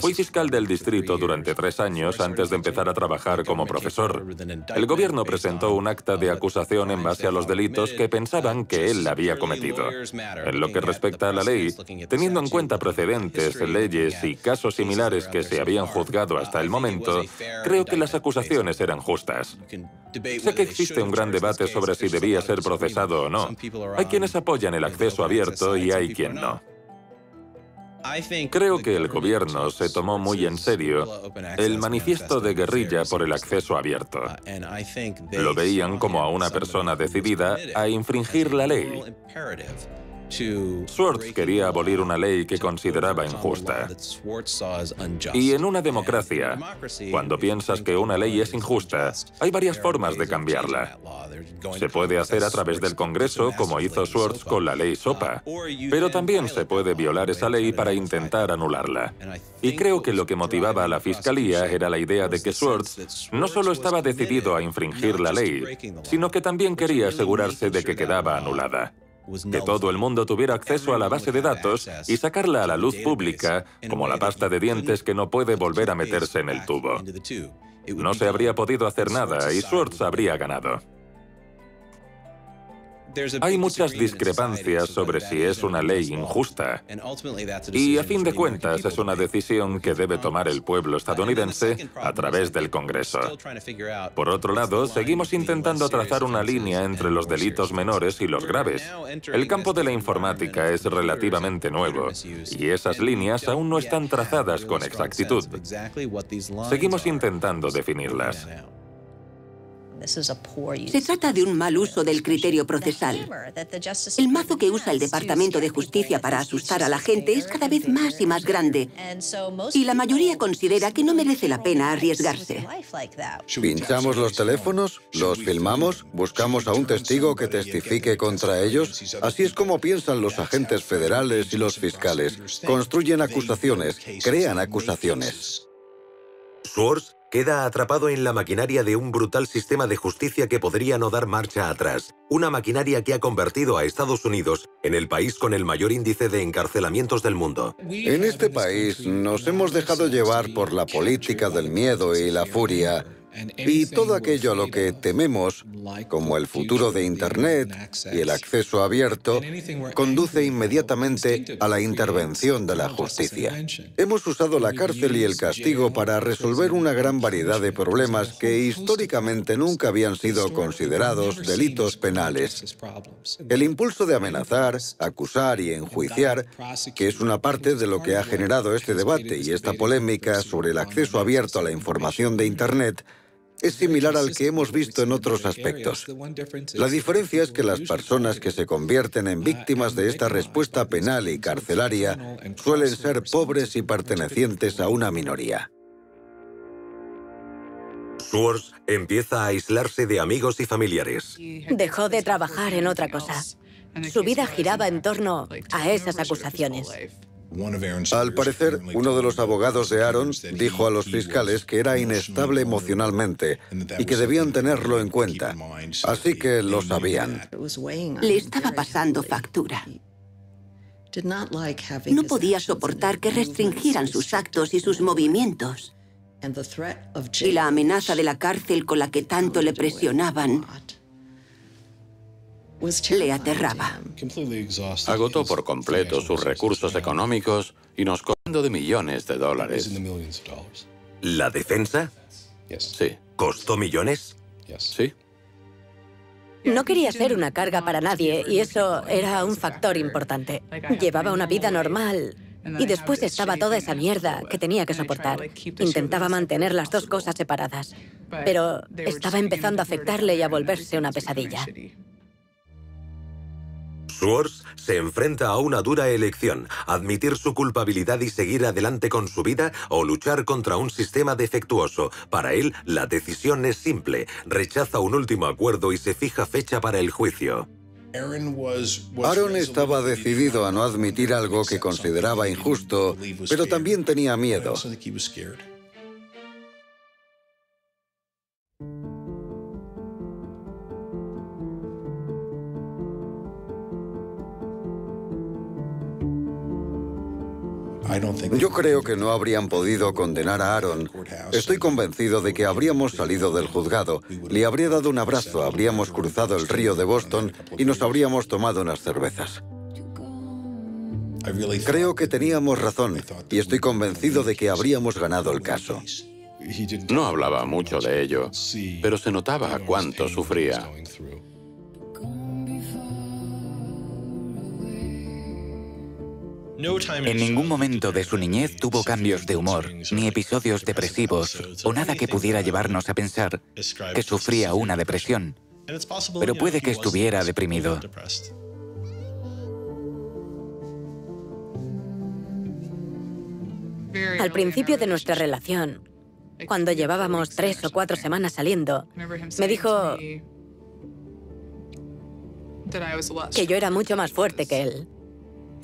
Fui fiscal del distrito durante 3 años antes de empezar a trabajar como profesor. El gobierno presentó un acta de acusación en base a los delitos que pensaban que él había cometido. En lo que respecta a la ley, teniendo en cuenta precedentes, leyes y casos similares que se habían juzgado hasta el momento, creo que las acusaciones eran justas. Sé que existe un gran debate sobre si debía ser procesado o no. Hay quienes apoyan el acceso abierto y hay quien no. Creo que el gobierno se tomó muy en serio el manifiesto de guerrilla por el acceso abierto. Lo veían como a una persona decidida a infringir la ley. Swords quería abolir una ley que consideraba injusta. Y en una democracia, cuando piensas que una ley es injusta, hay varias formas de cambiarla. Se puede hacer a través del Congreso, como hizo Swords con la ley SOPA, pero también se puede violar esa ley para intentar anularla. Y creo que lo que motivaba a la Fiscalía era la idea de que Swords no solo estaba decidido a infringir la ley, sino que también quería asegurarse de que quedaba anulada. Que todo el mundo tuviera acceso a la base de datos y sacarla a la luz pública, como la pasta de dientes que no puede volver a meterse en el tubo. No se habría podido hacer nada y Swords habría ganado. Hay muchas discrepancias sobre si es una ley injusta. Y a fin de cuentas es una decisión que debe tomar el pueblo estadounidense a través del Congreso. Por otro lado, seguimos intentando trazar una línea entre los delitos menores y los graves. El campo de la informática es relativamente nuevo y esas líneas aún no están trazadas con exactitud. Seguimos intentando definirlas. Se trata de un mal uso del criterio procesal. El mazo que usa el Departamento de Justicia para asustar a la gente es cada vez más y más grande. Y la mayoría considera que no merece la pena arriesgarse. ¿Pinchamos los teléfonos? ¿Los filmamos? ¿Buscamos a un testigo que testifique contra ellos? Así es como piensan los agentes federales y los fiscales. Construyen acusaciones, crean acusaciones. Schwartz queda atrapado en la maquinaria de un brutal sistema de justicia que podría no dar marcha atrás. Una maquinaria que ha convertido a Estados Unidos en el país con el mayor índice de encarcelamientos del mundo. En este país nos hemos dejado llevar por la política del miedo y la furia. Y todo aquello a lo que tememos, como el futuro de Internet y el acceso abierto, conduce inmediatamente a la intervención de la justicia. Hemos usado la cárcel y el castigo para resolver una gran variedad de problemas que históricamente nunca habían sido considerados delitos penales. El impulso de amenazar, acusar y enjuiciar, que es una parte de lo que ha generado este debate y esta polémica sobre el acceso abierto a la información de Internet, es similar al que hemos visto en otros aspectos. La diferencia es que las personas que se convierten en víctimas de esta respuesta penal y carcelaria suelen ser pobres y pertenecientes a una minoría. Schwartz empieza a aislarse de amigos y familiares. Dejó de trabajar en otra cosa. Su vida giraba en torno a esas acusaciones. Al parecer, uno de los abogados de Aaron dijo a los fiscales que era inestable emocionalmente y que debían tenerlo en cuenta. Así que lo sabían. Le estaba pasando factura. No podía soportar que restringieran sus actos y sus movimientos. Y la amenaza de la cárcel con la que tanto le presionaban le aterraba. Agotó por completo sus recursos económicos y nos cobrando de millones de dólares. ¿La defensa? Sí. ¿Costó millones? Sí. No quería ser una carga para nadie y eso era un factor importante. Llevaba una vida normal y después estaba toda esa mierda que tenía que soportar. Intentaba mantener las dos cosas separadas, pero estaba empezando a afectarle y a volverse una pesadilla. Schwartz se enfrenta a una dura elección: admitir su culpabilidad y seguir adelante con su vida o luchar contra un sistema defectuoso. Para él, la decisión es simple: rechaza un último acuerdo y se fija fecha para el juicio. Aaron estaba decidido a no admitir algo que consideraba injusto, pero también tenía miedo. Yo creo que no habrían podido condenar a Aaron. Estoy convencido de que habríamos salido del juzgado, le habría dado un abrazo, habríamos cruzado el río de Boston y nos habríamos tomado unas cervezas. Creo que teníamos razón y estoy convencido de que habríamos ganado el caso. No hablaba mucho de ello, pero se notaba cuánto sufría. En ningún momento de su niñez tuvo cambios de humor, ni episodios depresivos, o nada que pudiera llevarnos a pensar que sufría una depresión. Pero puede que estuviera deprimido. Al principio de nuestra relación, cuando llevábamos 3 o 4 semanas saliendo, me dijo que yo era mucho más fuerte que él.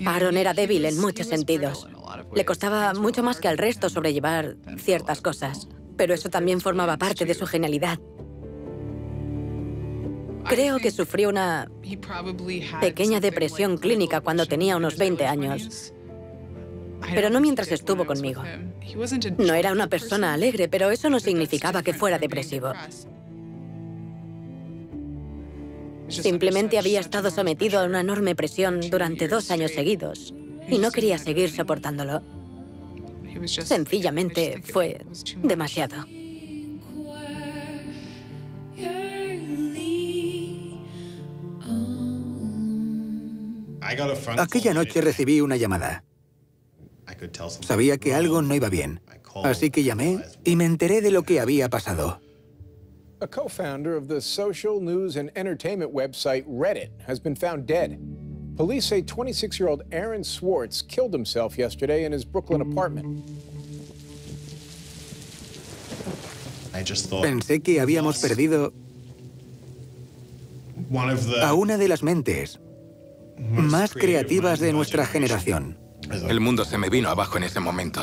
Aaron era débil en muchos sentidos. Le costaba mucho más que al resto sobrellevar ciertas cosas, pero eso también formaba parte de su genialidad. Creo que sufrió una pequeña depresión clínica cuando tenía unos 20 años, pero no mientras estuvo conmigo. No era una persona alegre, pero eso no significaba que fuera depresivo. Simplemente había estado sometido a una enorme presión durante 2 años seguidos y no quería seguir soportándolo. Sencillamente fue demasiado. Aquella noche recibí una llamada. Sabía que algo no iba bien, así que llamé y me enteré de lo que había pasado. A co-founder of the social news and entertainment website Reddit has been found dead. Police say 26-year-old Aaron Swartz killed himself yesterday in his Brooklyn apartment. Pensé que habíamos perdido a una de las mentes más creativas de nuestra generación. El mundo se me vino abajo en ese momento.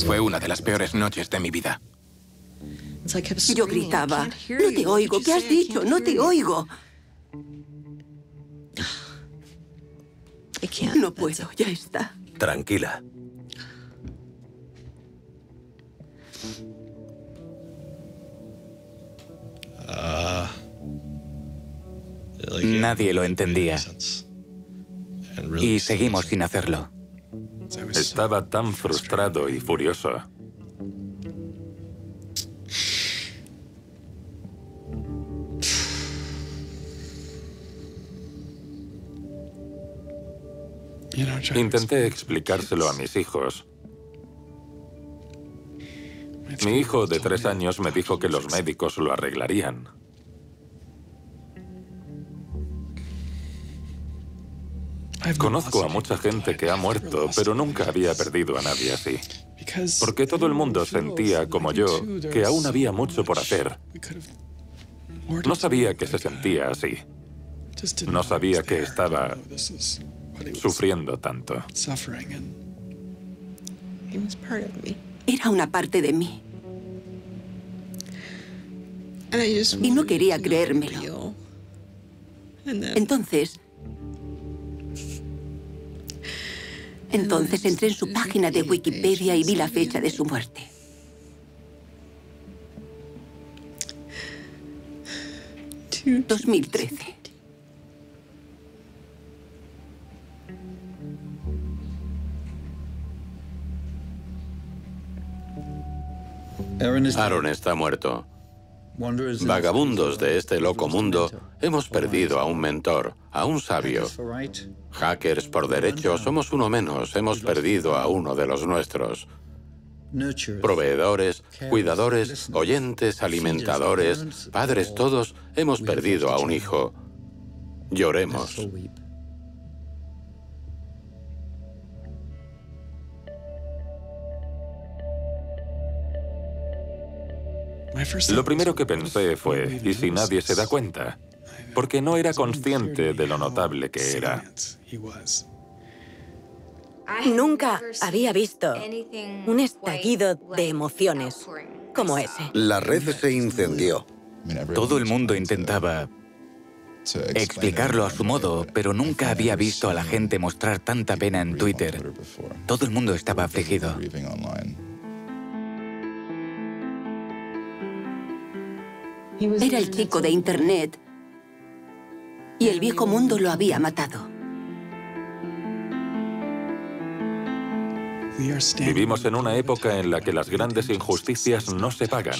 Fue una de las peores noches de mi vida. Yo gritaba, no te oigo, ¿qué has dicho? No te oigo. No puedo, ya está. Tranquila. Nadie lo entendía. Y seguimos sin hacerlo. Estaba tan frustrado y furioso. Intenté explicárselo a mis hijos. Mi hijo de 3 años me dijo que los médicos lo arreglarían. Conozco a mucha gente que ha muerto, pero nunca había perdido a nadie así. Porque todo el mundo sentía, como yo, que aún había mucho por hacer. No sabía que se sentía así. No sabía que estaba sufriendo tanto. Era una parte de mí. Y no quería creérmelo. Entonces entré en su página de Wikipedia y vi la fecha de su muerte. ...2013. Aaron está muerto. Vagabundos de este loco mundo, hemos perdido a un mentor, a un sabio. Hackers por derecho, somos uno menos, hemos perdido a uno de los nuestros. Proveedores, cuidadores, oyentes, alimentadores, padres, todos, hemos perdido a un hijo. Lloremos. Lo primero que pensé fue, ¿y si nadie se da cuenta? Porque no era consciente de lo notable que era. Nunca había visto un estallido de emociones como ese. La red se incendió. Todo el mundo intentaba explicarlo a su modo, pero nunca había visto a la gente mostrar tanta pena en Twitter. Todo el mundo estaba afligido. Era el chico de Internet y el viejo mundo lo había matado. Vivimos en una época en la que las grandes injusticias no se pagan.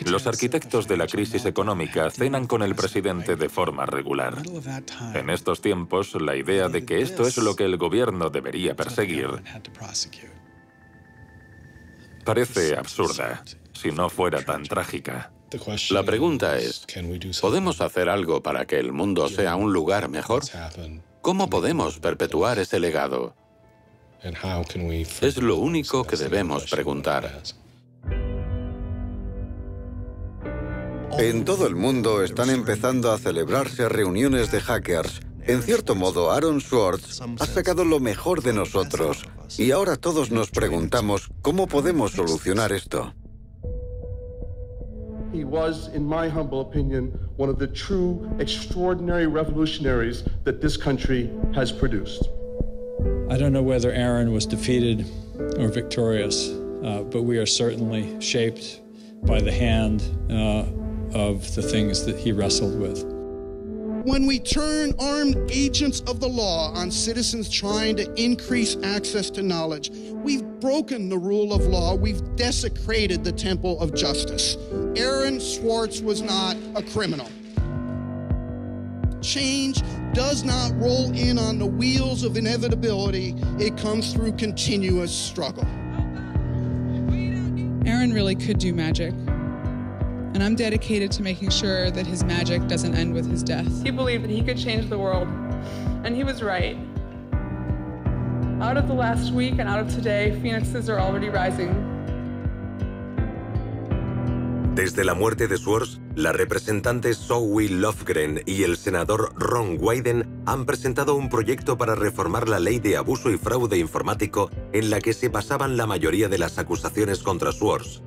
Los arquitectos de la crisis económica cenan con el presidente de forma regular. En estos tiempos, la idea de que esto es lo que el gobierno debería perseguir parece absurda, si no fuera tan trágica. La pregunta es, ¿podemos hacer algo para que el mundo sea un lugar mejor? ¿Cómo podemos perpetuar ese legado? Es lo único que debemos preguntar. En todo el mundo están empezando a celebrarse reuniones de hackers. En cierto modo, Aaron Swartz ha sacado lo mejor de nosotros. Y ahora todos nos preguntamos, ¿cómo podemos solucionar esto? He was, in my humble opinion, one of the true extraordinary revolutionaries that this country has produced. I don't know whether Aaron was defeated or victorious, but we are certainly shaped by the hand of the things that he wrestled with. When we turn armed agents of the law on citizens trying to increase access to knowledge, we've broken the rule of law, we've desecrated the temple of justice. Aaron Swartz was not a criminal. Change does not roll in on the wheels of inevitability. It comes through continuous struggle. Aaron really could do magic. And I'm dedicated to making sure that his magic doesn't end with his death. He believed that he could change the world, and he was right. Out of the last week and out of today, phoenixes are already rising. Desde la muerte de Swords, la representante Zoe Lofgren y el senador Ron Wyden han presentado un proyecto para reformar la ley de abuso y fraude informático en la que se basaban la mayoría de las acusaciones contra Swords.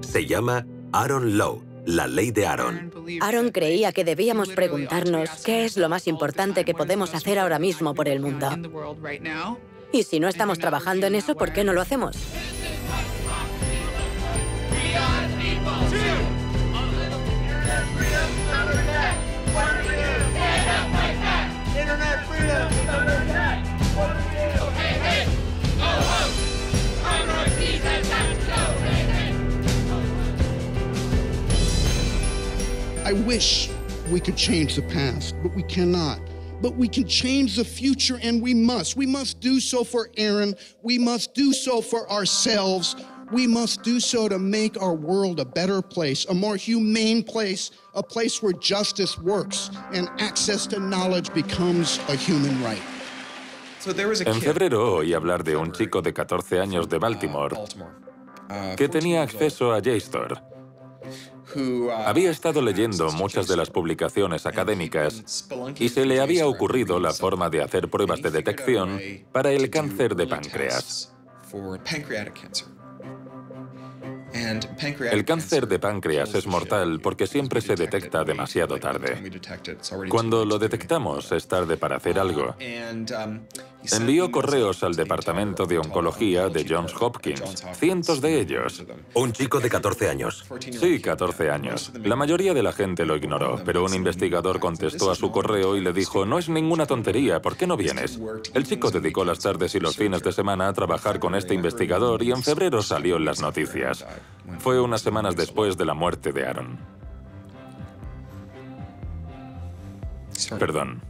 Se llama Aaron Law, la ley de Aaron. Aaron creía que debíamos preguntarnos qué es lo más importante que podemos hacer ahora mismo por el mundo. Y si no estamos trabajando en eso, ¿por qué no lo hacemos? I wish we could change the past, but we cannot. But we can change the future, and we must. We must do so for Aaron. We must do so for ourselves. We must do so to make our world a better place, a more humane place, a place where justice works and access to knowledge becomes a human right. En febrero oí hablar de un chico de 14 años de Baltimore que tenía acceso a JSTOR. Había estado leyendo muchas de las publicaciones académicas y se le había ocurrido la forma de hacer pruebas de detección para el cáncer de páncreas. El cáncer de páncreas es mortal porque siempre se detecta demasiado tarde. Cuando lo detectamos es tarde para hacer algo. Envió correos al Departamento de Oncología de Johns Hopkins, cientos de ellos. Un chico de 14 años. Sí, 14 años. La mayoría de la gente lo ignoró, pero un investigador contestó a su correo y le dijo, no es ninguna tontería, ¿por qué no vienes? El chico dedicó las tardes y los fines de semana a trabajar con este investigador y en febrero salió en las noticias. Fue unas semanas después de la muerte de Aaron. Perdón.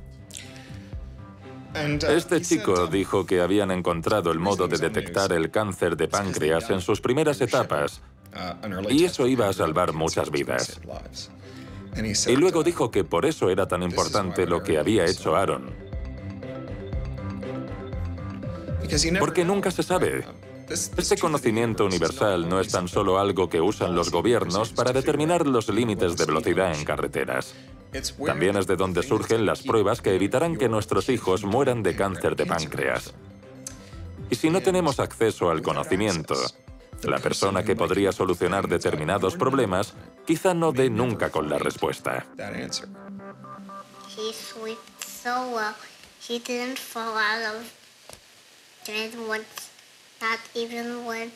Este chico dijo que habían encontrado el modo de detectar el cáncer de páncreas en sus primeras etapas y eso iba a salvar muchas vidas. Y luego dijo que por eso era tan importante lo que había hecho Aaron. Porque nunca se sabe. Este conocimiento universal no es tan solo algo que usan los gobiernos para determinar los límites de velocidad en carreteras. También es de donde surgen las pruebas que evitarán que nuestros hijos mueran de cáncer de páncreas. Y si no tenemos acceso al conocimiento, la persona que podría solucionar determinados problemas quizá no dé nunca con la respuesta. He slept so well, he didn't fall out of bed once, not even when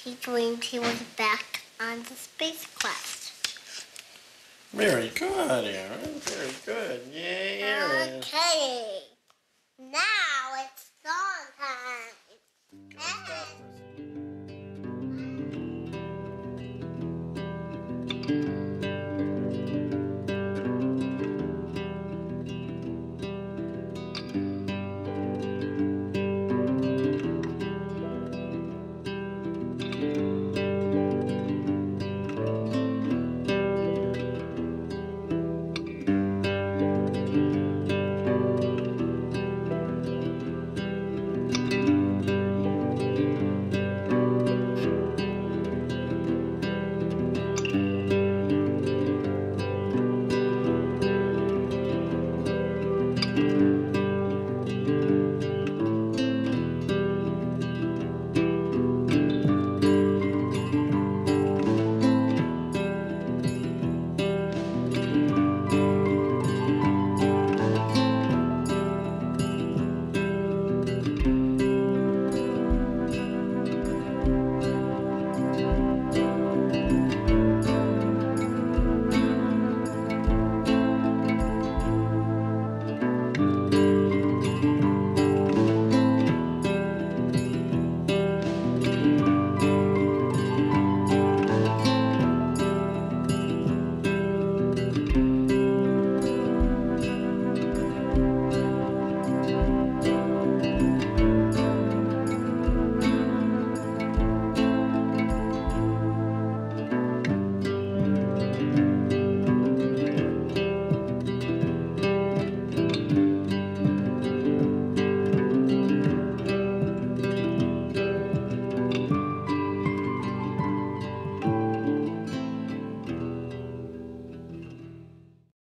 he dreamed he was back on the spacecraft. Very good, Aaron. Very good. Yay, Aaron. Okay, now it's song time. It's